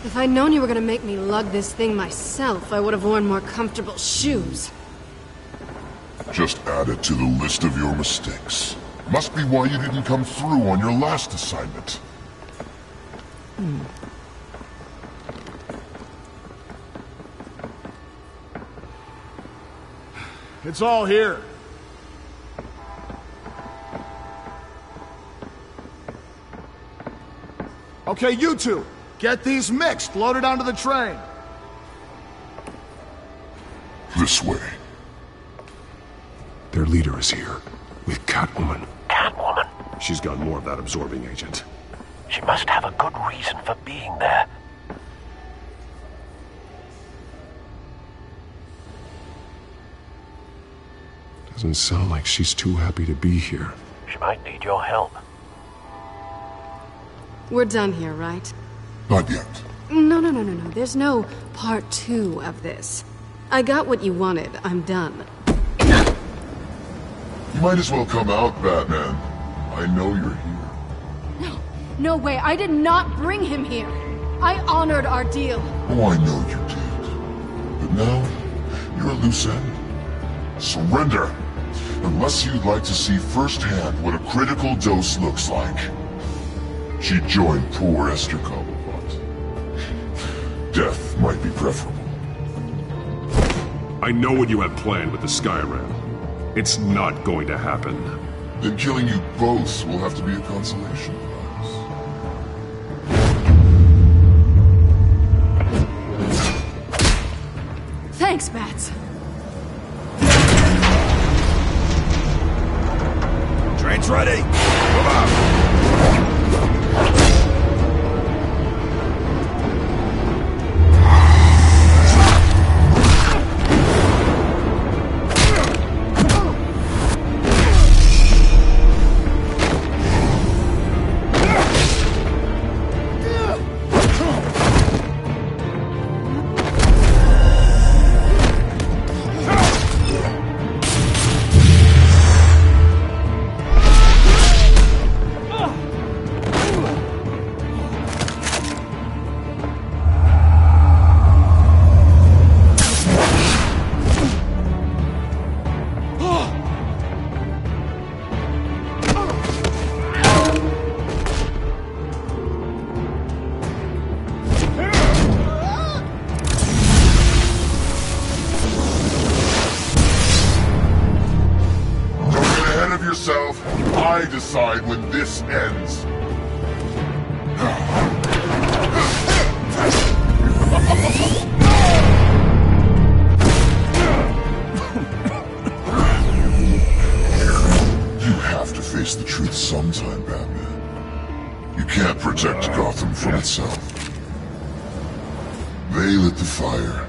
If I'd known you were gonna make me lug this thing myself, I would have worn more comfortable shoes. Just add it to the list of your mistakes. Must be why you didn't come through on your last assignment. It's all here. Okay, you two. Get these mixed, loaded onto the train. This way. Their leader is here, with Catwoman. Catwoman? She's got more of that absorbing agent. She must have a good reason for being there. Doesn't sound like she's too happy to be here. She might need your help. We're done here, right? Not yet. No. There's no part 2 of this. I got what you wanted. I'm done. You might as well come out, Batman. I know you're here. No way. I did not bring him here. I honored our deal. Oh, I know you did. But now, you're a loose end. Surrender! Unless you'd like to see firsthand what a critical dose looks like. She joined poor Esther Cobblepot. Death might be preferable. I know what you have planned with the Skyrim. It's not going to happen. Then killing you both will have to be a consolation prize. Thanks, Bats. Train's ready! Move out! I decide when this ends. You have to face the truth sometime, Batman. You can't protect Gotham from itself. They lit the fire.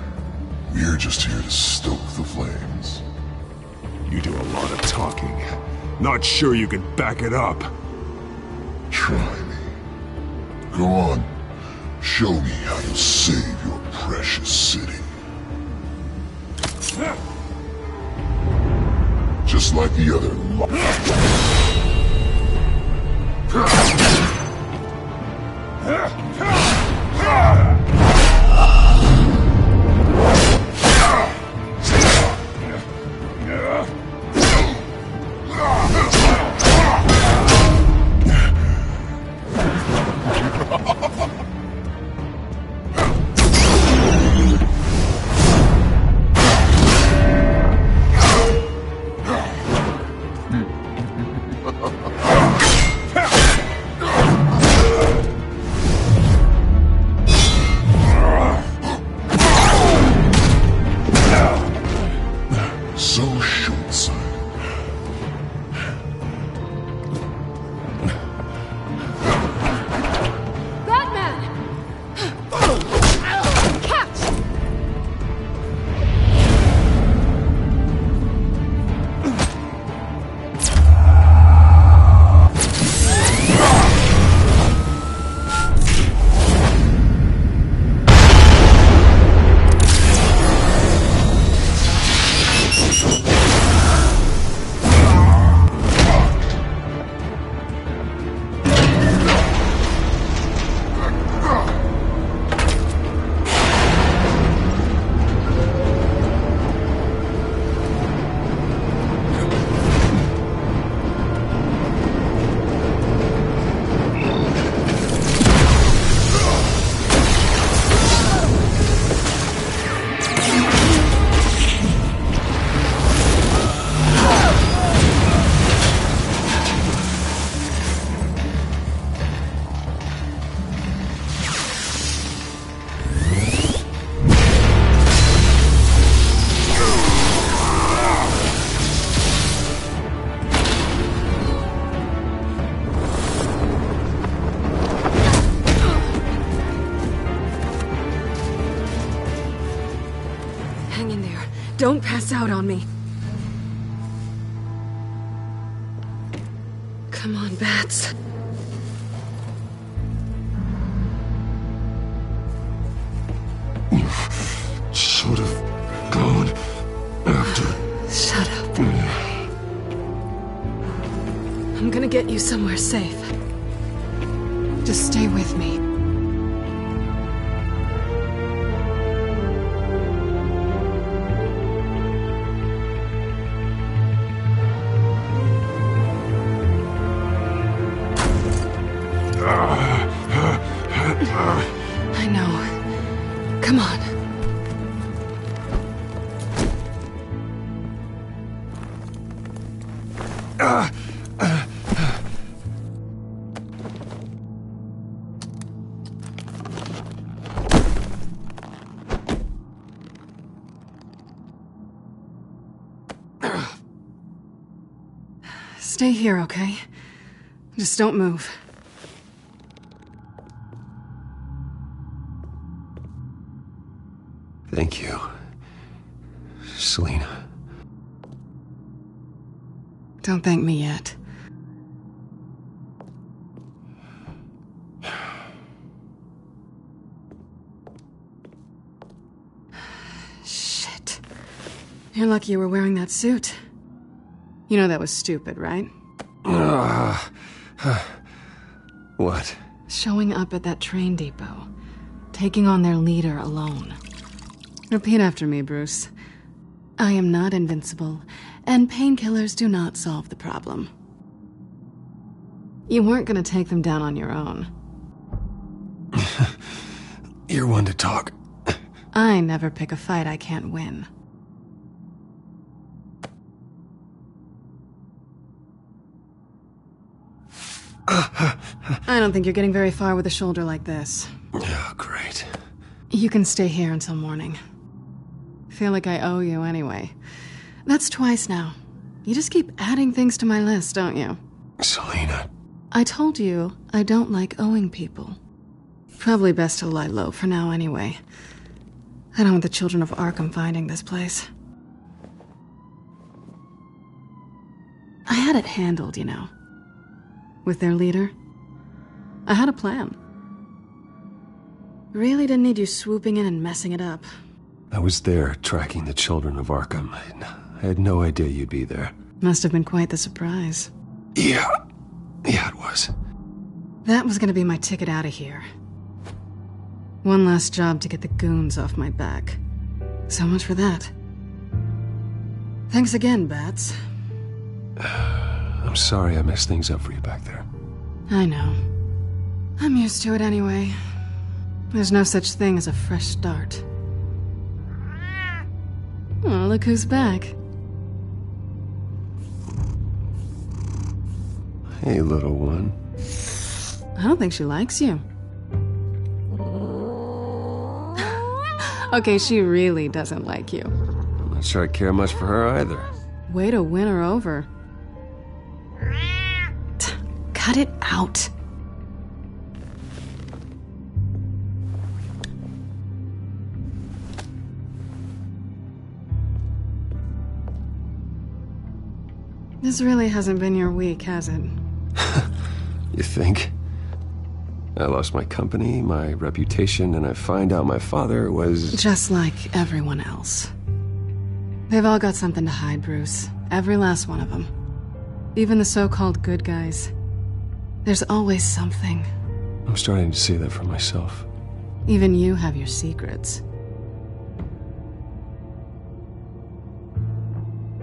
We're just here to stoke the flames. You do a lot of talking. Not sure you can back it up. Try me. Go on. Show me how to save your precious city. Just like the other Don't pass out on me. Come on, Bats. Should have gone after. Shut up. I'm gonna get you somewhere safe. Just stay with me. I know. Come on. Stay here, okay? Just don't move. Thank you, Selina. Don't thank me yet. Shit. You're lucky you were wearing that suit. You know that was stupid, right? What? Showing up at that train depot. Taking on their leader alone. Repeat after me, Bruce. I am not invincible, and painkillers do not solve the problem. You weren't gonna take them down on your own. You're one to talk. I never pick a fight I can't win. I don't think you're getting very far with a shoulder like this. Oh, great. You can stay here until morning. Feel like I owe you anyway. That's twice now. You just keep adding things to my list, don't you? Selina. I told you I don't like owing people. Probably best to lie low for now anyway. I don't want the children of Arkham finding this place. I had it handled, you know. With their leader. I had a plan. Really didn't need you swooping in and messing it up. I was there tracking the children of Arkham. I had no idea you'd be there. Must have been quite the surprise. Yeah, it was. That was gonna be my ticket out of here. One last job to get the goons off my back. So much for that. Thanks again, Bats. I'm sorry I messed things up for you back there. I know. I'm used to it anyway. There's no such thing as a fresh start. Oh, look who's back. Hey, little one. I don't think she likes you. Okay, she really doesn't like you. I'm not sure I care much for her either. Way to win her over. Cut it out. This really hasn't been your week, has it? You think? I lost my company, my reputation, and I find out my father was... Just like everyone else. They've all got something to hide, Bruce. Every last one of them. Even the so-called good guys. There's always something. I'm starting to see that for myself. Even you have your secrets.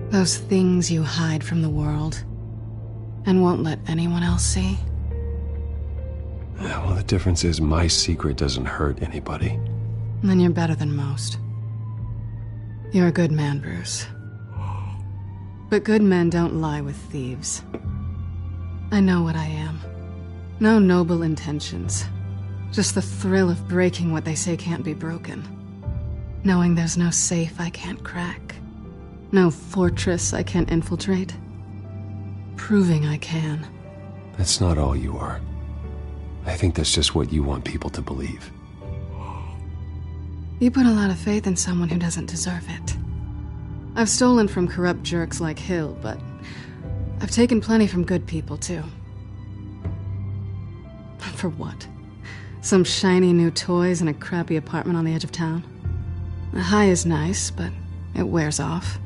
Those things you hide from the world and won't let anyone else see. Yeah, well, the difference is my secret doesn't hurt anybody. Then you're better than most. You're a good man, Bruce. But good men don't lie with thieves. I know what I am. No noble intentions. Just the thrill of breaking what they say can't be broken. Knowing there's no safe I can't crack. No fortress I can't infiltrate. Proving I can. That's not all you are. I think that's just what you want people to believe. You put a lot of faith in someone who doesn't deserve it. I've stolen from corrupt jerks like Hill, but I've taken plenty from good people, too. For what? Some shiny new toys and a crappy apartment on the edge of town? The high is nice, but it wears off.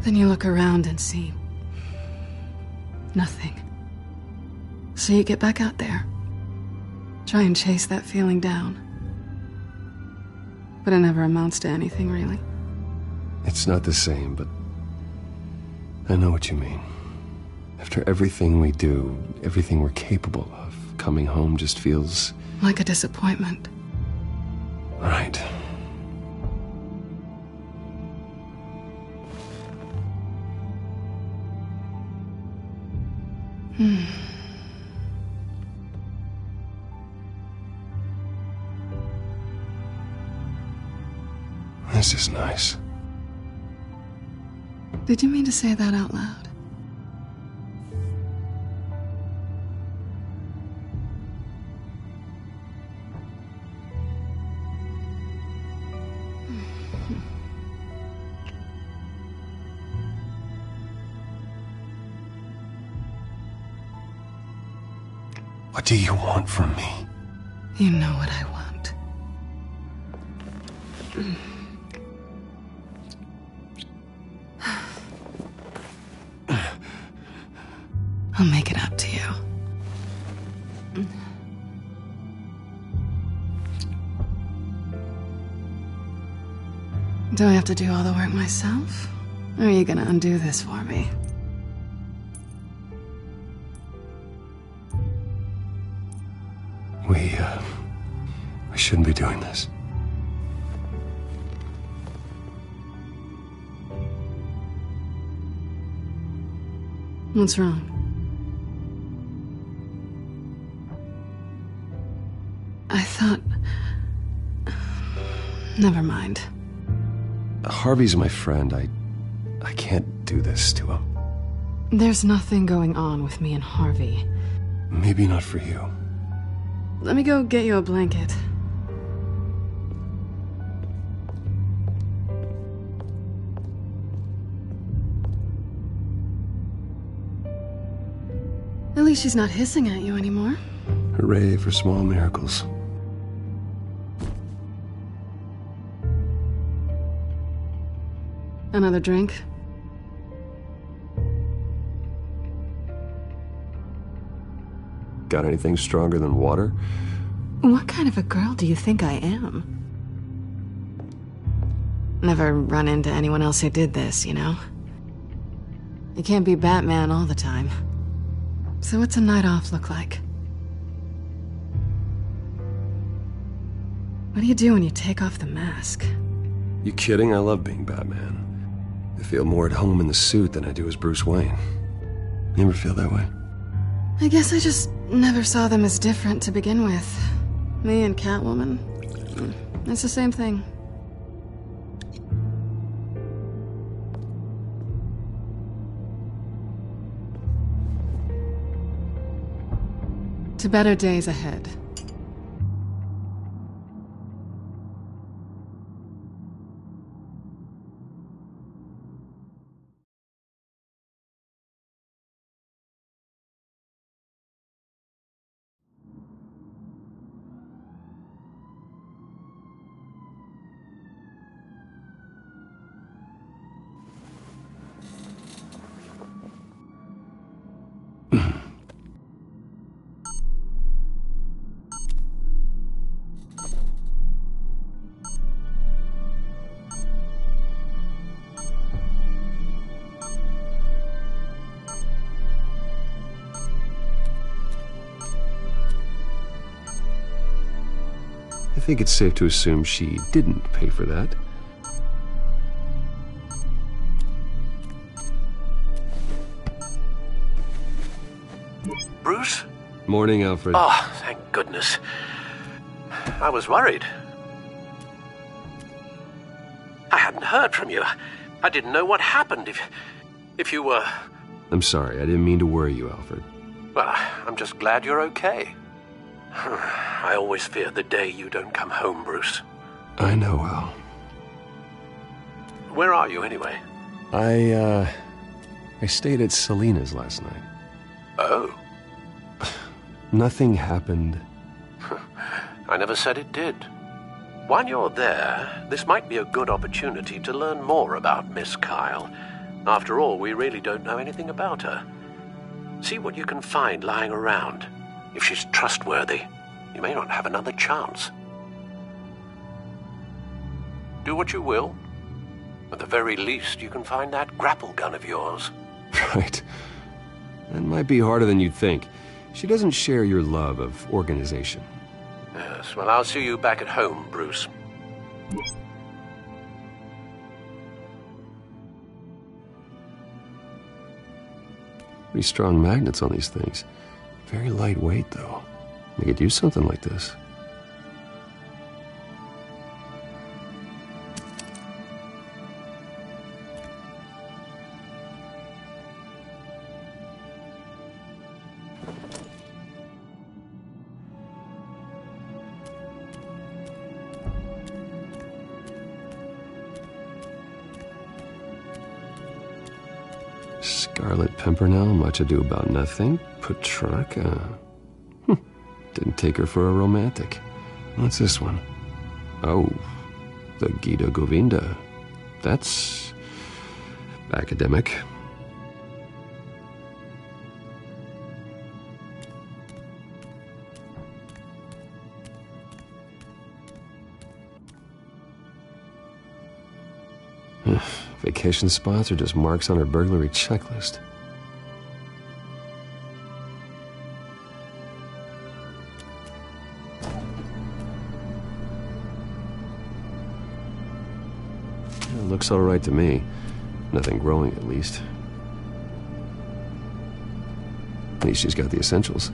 Then you look around and see nothing. So you get back out there. Try and chase that feeling down. But it never amounts to anything, really. It's not the same, but I know what you mean. After everything we do, everything we're capable of, coming home just feels... like a disappointment. Right. This is nice. Did you mean to say that out loud? What do you want from me? You know what I want. I'll make it up to you. Do I have to do all the work myself? Or are you gonna undo this for me? We shouldn't be doing this. What's wrong? I thought... Never mind. Harvey's my friend. I can't do this to him. There's nothing going on with me and Harvey. Maybe not for you. Let me go get you a blanket. At least she's not hissing at you anymore. Hooray for small miracles. Another drink? Got anything stronger than water? What kind of a girl do you think I am? Never run into anyone else who did this, you know? You can't be Batman all the time. So what's a night off look like? What do you do when you take off the mask? You kidding? I love being Batman. I feel more at home in the suit than I do as Bruce Wayne. You ever feel that way? I guess I just never saw them as different to begin with. Me and Catwoman. It's the same thing. To better days ahead. I think it's safe to assume she didn't pay for that. Bruce? Morning, Alfred. Oh, thank goodness. I was worried. I hadn't heard from you. I didn't know what happened if you were... I'm sorry, I didn't mean to worry you, Alfred. Well, I'm just glad you're okay. I always fear the day you don't come home, Bruce. I know, Al. Where are you, anyway? I stayed at Selena's last night. Oh. Nothing happened. I never said it did. While you're there, this might be a good opportunity to learn more about Miss Kyle. After all, we really don't know anything about her. See what you can find lying around. If she's trustworthy, you may not have another chance. Do what you will. At the very least, you can find that grapple gun of yours. Right. That might be harder than you'd think. She doesn't share your love of organization. Yes, well, I'll see you back at home, Bruce. Pretty strong magnets on these things. Very lightweight, though. They could use something like this. Scarlet Pimpernel, Much Ado About Nothing, Petrarca. Didn't take her for a romantic. What's this one? Oh, the Gita Govinda. That's academic. Vacation spots are just marks on her burglary checklist. It looks all right to me. Nothing growing, at least. At least she's got the essentials.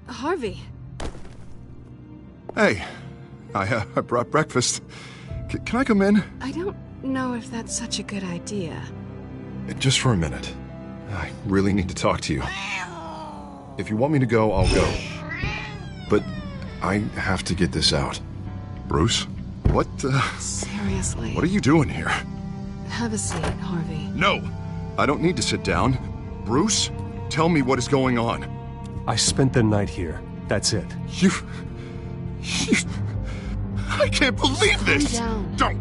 Harvey. Hey, I brought breakfast. Can I come in? I don't know if that's such a good idea. Just for a minute. I really need to talk to you. If you want me to go, I'll go. But I have to get this out. Bruce? What, Seriously. What are you doing here? Have a seat, Harvey. No! I don't need to sit down. Bruce, tell me what is going on. I spent the night here. That's it. You... I can't believe this! Calm down.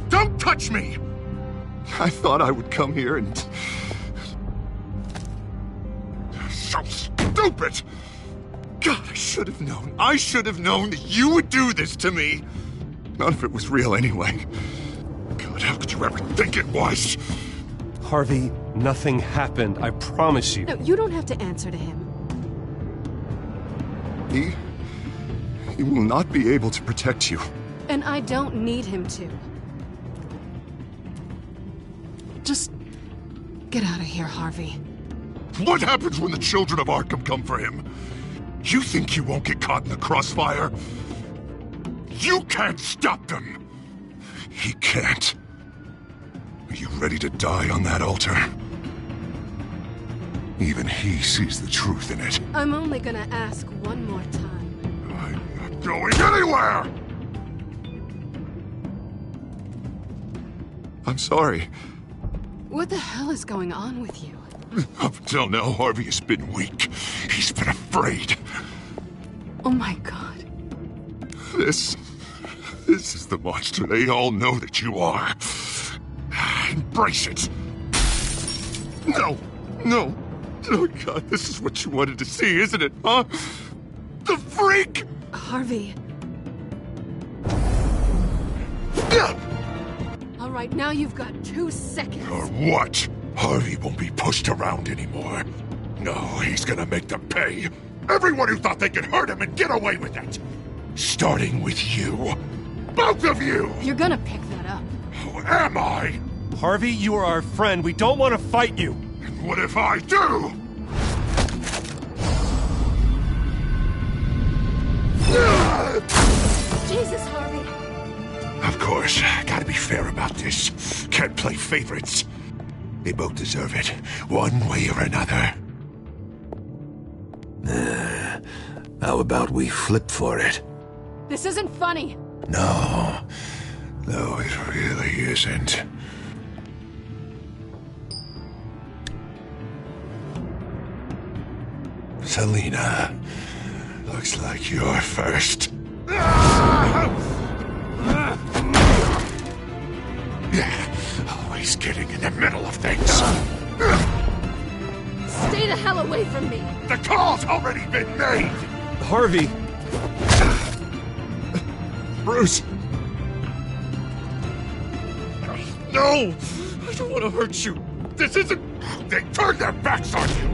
Don't touch me! I thought I would come here and... So stupid! God, I should have known. I should have known that you would do this to me. None of it was real anyway. God, how could you ever think it was? Harvey, nothing happened. I promise you. No, you don't have to answer to him. He will not be able to protect you. And I don't need him to. Just get out of here, Harvey. What happens when the children of Arkham come for him? You think he won't get caught in the crossfire? You can't stop them! He can't. Are you ready to die on that altar? Even he sees the truth in it. I'm only gonna ask one more time. I'm not going anywhere! I'm sorry. What the hell is going on with you? Up until now, Harvey has been weak. He's been afraid. Oh my God. This is the monster they all know that you are. Embrace it. No. Oh God, this is what you wanted to see, isn't it, huh? The freak! Harvey. All right, now you've got 2 seconds. Or what? Harvey won't be pushed around anymore. No, he's gonna make them pay. Everyone who thought they could hurt him and get away with it. Starting with you. Both of you! You're gonna pick that up. Who am I? Harvey, you are our friend. We don't want to fight you. And what if I do? Jesus, Harvey! Of course, gotta be fair about this. Can't play favorites. They both deserve it, one way or another. How about we flip for it? This isn't funny. No, it really isn't. Selina, looks like you're first. Always getting in the middle of things. Stay the hell away from me! The call's already been made! Harvey! Bruce! No! I don't want to hurt you. This isn't... They turned their backs on you!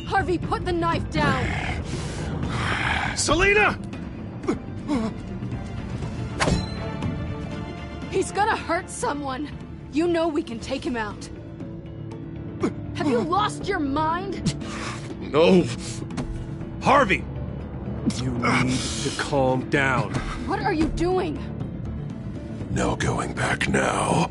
Harvey, put the knife down! Selina! He's gonna hurt someone. You know we can take him out. Have you lost your mind? No. Harvey! You need to calm down. What are you doing? No going back now.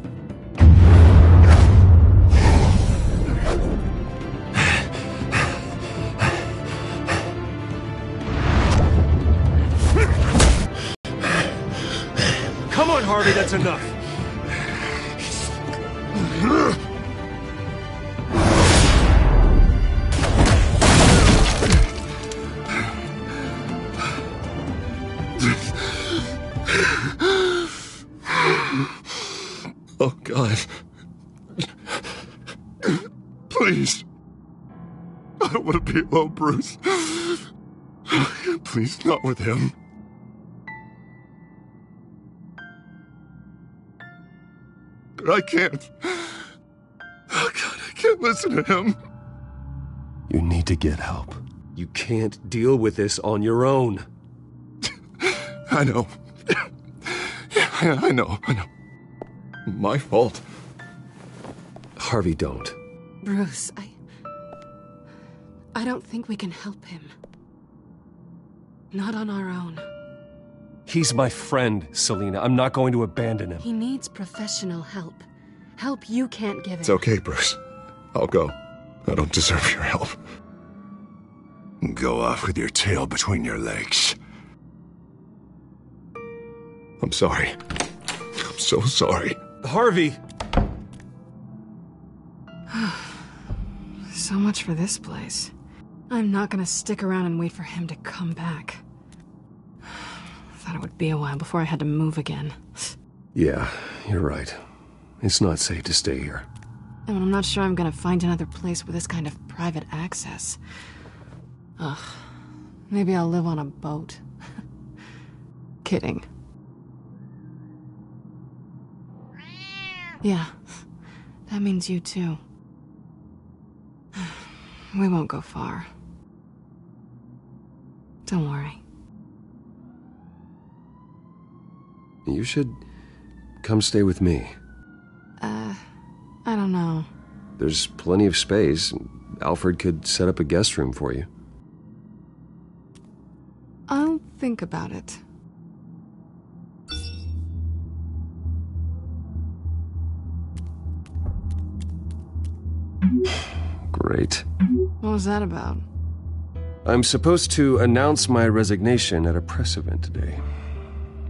Come on, Harvey, that's enough. Oh, God. Please. I don't want to be alone, Bruce. Please, not with him. But I can't. Oh, God, I can't listen to him. You need to get help. You can't deal with this on your own. I know. Yeah, I know. My fault. Harvey, don't. Bruce, I don't think we can help him. Not on our own. He's my friend, Selina. I'm not going to abandon him. He needs professional help. Help you can't give him. It's okay, Bruce. I'll go. I don't deserve your help. Go off with your tail between your legs. I'm sorry. I'm so sorry. Harvey! So much for this place. I'm not gonna stick around and wait for him to come back. Thought it would be a while before I had to move again. Yeah, you're right. It's not safe to stay here. And I'm not sure I'm gonna find another place with this kind of private access. Ugh. Maybe I'll live on a boat. Kidding. Yeah. That means you too. We won't go far. Don't worry. You should come stay with me. I don't know. There's plenty of space. Alfred could set up a guest room for you. I'll think about it. Great. What was that about? I'm supposed to announce my resignation at a press event today.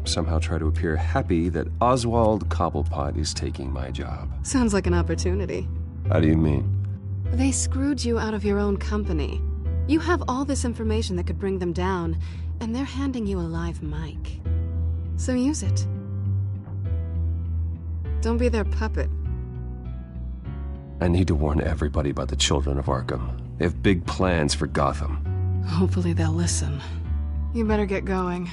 Somehow try to appear happy that Oswald Cobblepot is taking my job. Sounds like an opportunity. How do you mean? They screwed you out of your own company. You have all this information that could bring them down, and they're handing you a live mic. So use it. Don't be their puppet. I need to warn everybody about the Children of Arkham. They have big plans for Gotham. Hopefully they'll listen. You better get going.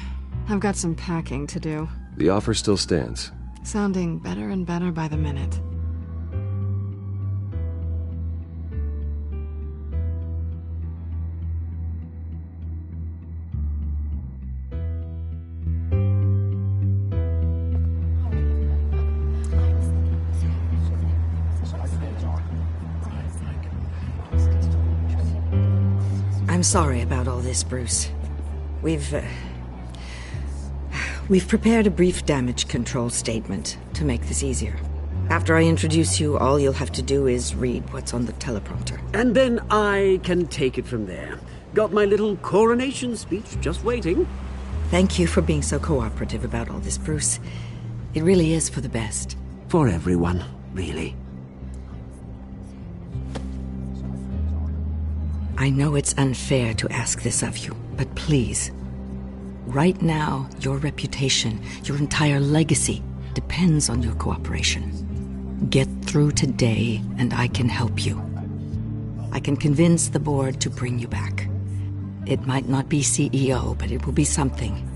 I've got some packing to do. The offer still stands. Sounding better and better by the minute. I'm sorry about all this, Bruce. We've prepared a brief damage control statement to make this easier. After I introduce you, all you'll have to do is read what's on the teleprompter. And then I can take it from there. Got my little coronation speech just waiting. Thank you for being so cooperative about all this, Bruce. It really is for the best. For everyone, really. I know it's unfair to ask this of you, but please. Right now, your reputation, your entire legacy, depends on your cooperation. Get through today, and I can help you. I can convince the board to bring you back. It might not be CEO, but it will be something.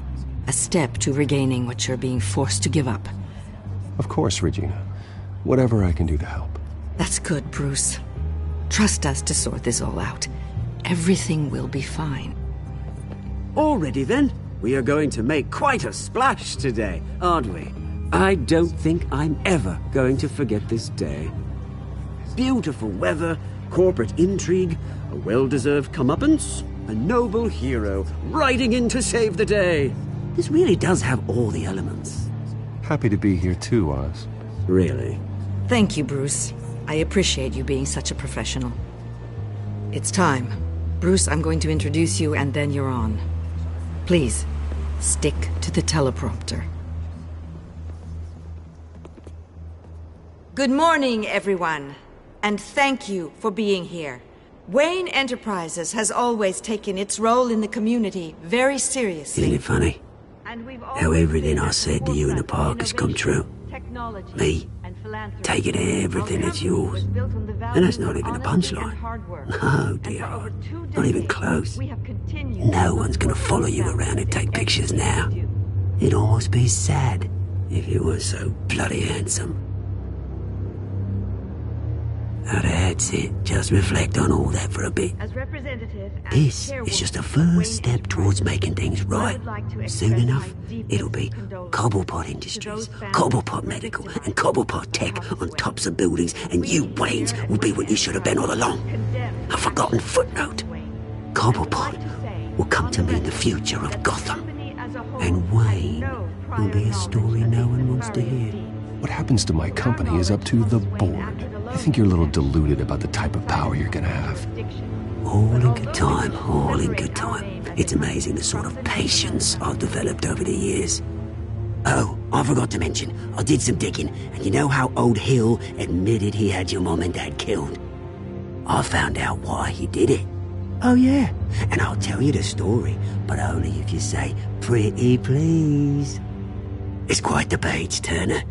A step to regaining what you're being forced to give up. Of course, Regina. Whatever I can do to help. That's good, Bruce. Trust us to sort this all out. Everything will be fine. Already then, we are going to make quite a splash today, aren't we? I don't think I'm ever going to forget this day. Beautiful weather, corporate intrigue, a well-deserved comeuppance, a noble hero riding in to save the day. This really does have all the elements. Happy to be here too, Oz. Really? Thank you, Bruce. I appreciate you being such a professional. It's time. Bruce, I'm going to introduce you and then you're on. Please, stick to the teleprompter. Good morning, everyone, and thank you for being here. Wayne Enterprises has always taken its role in the community very seriously. Isn't it funny? How everything I said to you in the park has come true. Me, taking everything that's yours. And that's not even a punchline. No, dear. Not even close. No one's gonna follow you around and take pictures now. It'd almost be sad if you were so bloody handsome. Now that's it. Just reflect on all that for a bit. This is just a first step towards making things right. Soon enough, it'll be Cobblepot Industries, Cobblepot Medical, and Cobblepot Tech on tops of buildings, and you, Waynes, will be what you should have been all along. A forgotten footnote. Cobblepot will come to mean the future of Gotham. And Wayne will be a story no one wants to hear. What happens to my company is up to the board. I think you're a little deluded about the type of power you're gonna have. All in good time, all in good time. It's amazing the sort of patience I've developed over the years. Oh, I forgot to mention, I did some digging, and you know how old Hill admitted he had your mom and dad killed? I found out why he did it. Oh yeah, and I'll tell you the story, but only if you say, pretty please. It's quite the page, Turner.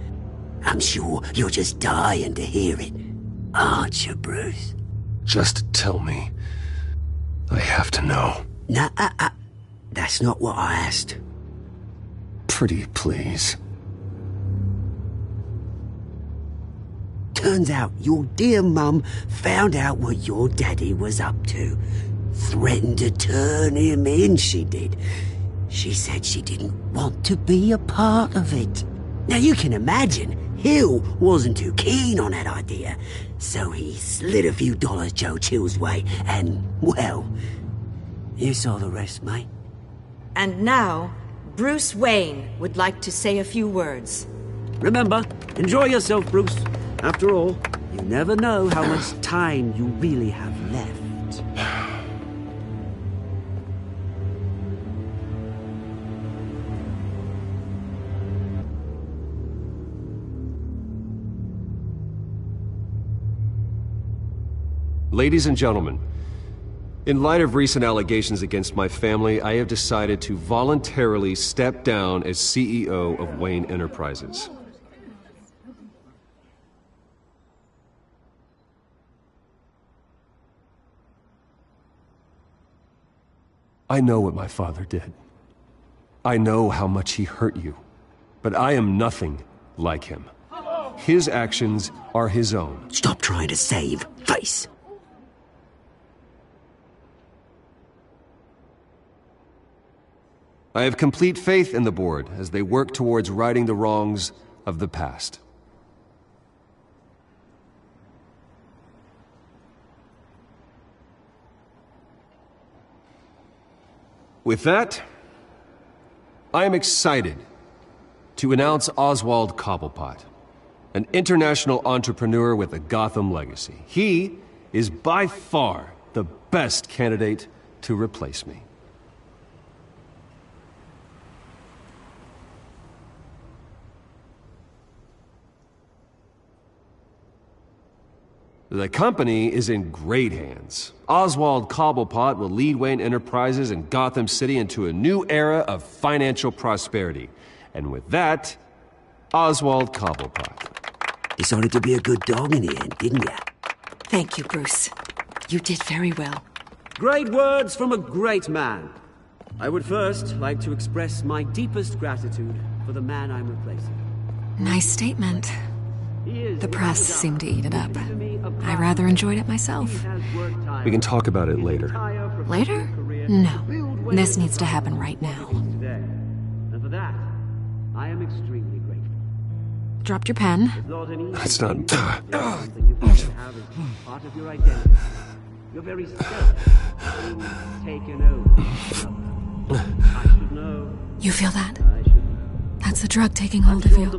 I'm sure you're just dying to hear it, aren't you, Bruce? Just tell me. I have to know. Nah, that's not what I asked. Pretty please. Turns out your dear mum found out what your daddy was up to. Threatened to turn him in, she did. She said she didn't want to be a part of it. Now you can imagine, Hill wasn't too keen on that idea, so he slid a few dollars Joe Chill's way, and, well, you saw the rest, mate. And now, Bruce Wayne would like to say a few words. Remember, enjoy yourself, Bruce. After all, you never know how much time you really have left. Ladies and gentlemen, in light of recent allegations against my family, I have decided to voluntarily step down as CEO of Wayne Enterprises. I know what my father did. I know how much he hurt you, but I am nothing like him. His actions are his own. Stop trying to save face. I have complete faith in the board as they work towards righting the wrongs of the past. With that, I am excited to announce Oswald Cobblepot, an international entrepreneur with a Gotham legacy. He is by far the best candidate to replace me. The company is in great hands. Oswald Cobblepot will lead Wayne Enterprises and Gotham City into a new era of financial prosperity. And with that, Oswald Cobblepot. Decided to be a good dog in the end, didn't ya? Thank you, Bruce. You did very well. Great words from a great man. I would first like to express my deepest gratitude for the man I'm replacing. Nice statement. The press seemed to eat it up. I rather enjoyed it myself. We can talk about it later. Later? No. This needs to happen right now. And for that, I am extremely grateful. Dropped your pen. That's not... Part of your identity. Your very self taken over. I should know. You feel that? That's the drug taking hold of you.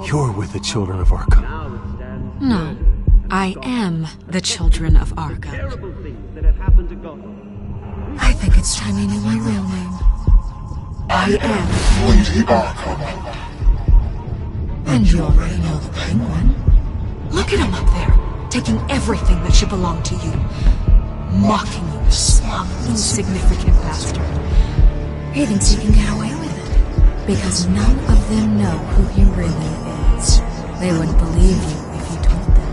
You're with the Children of Arkham. No. I am the Children of Arkham. I think it's time you knew my real name. I am Lady Arkham. And you already know the Penguin. Look at him up there, taking everything that should belong to you. Mocking you, smug, insignificant bastard. He thinks he can get away with it, because none of them know who he really is. They wouldn't believe you if you told them.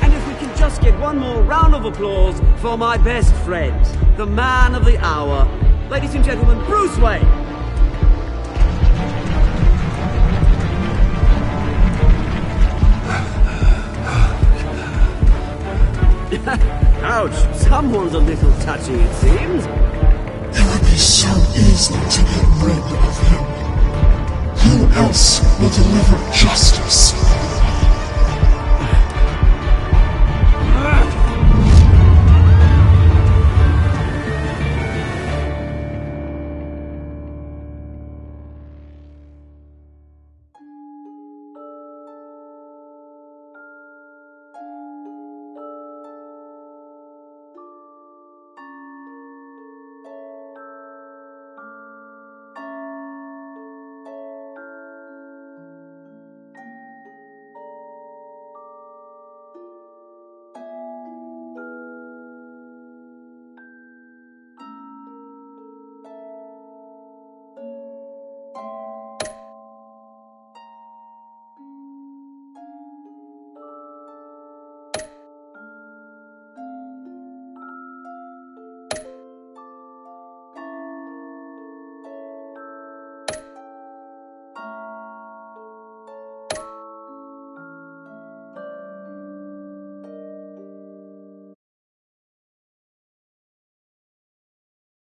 And if we can just get one more round of applause for my best friend, the man of the hour, ladies and gentlemen, Bruce Wayne. Ouch, someone's a little touchy, it seems. It would be so easy to get rid of him. Who else will deliver justice?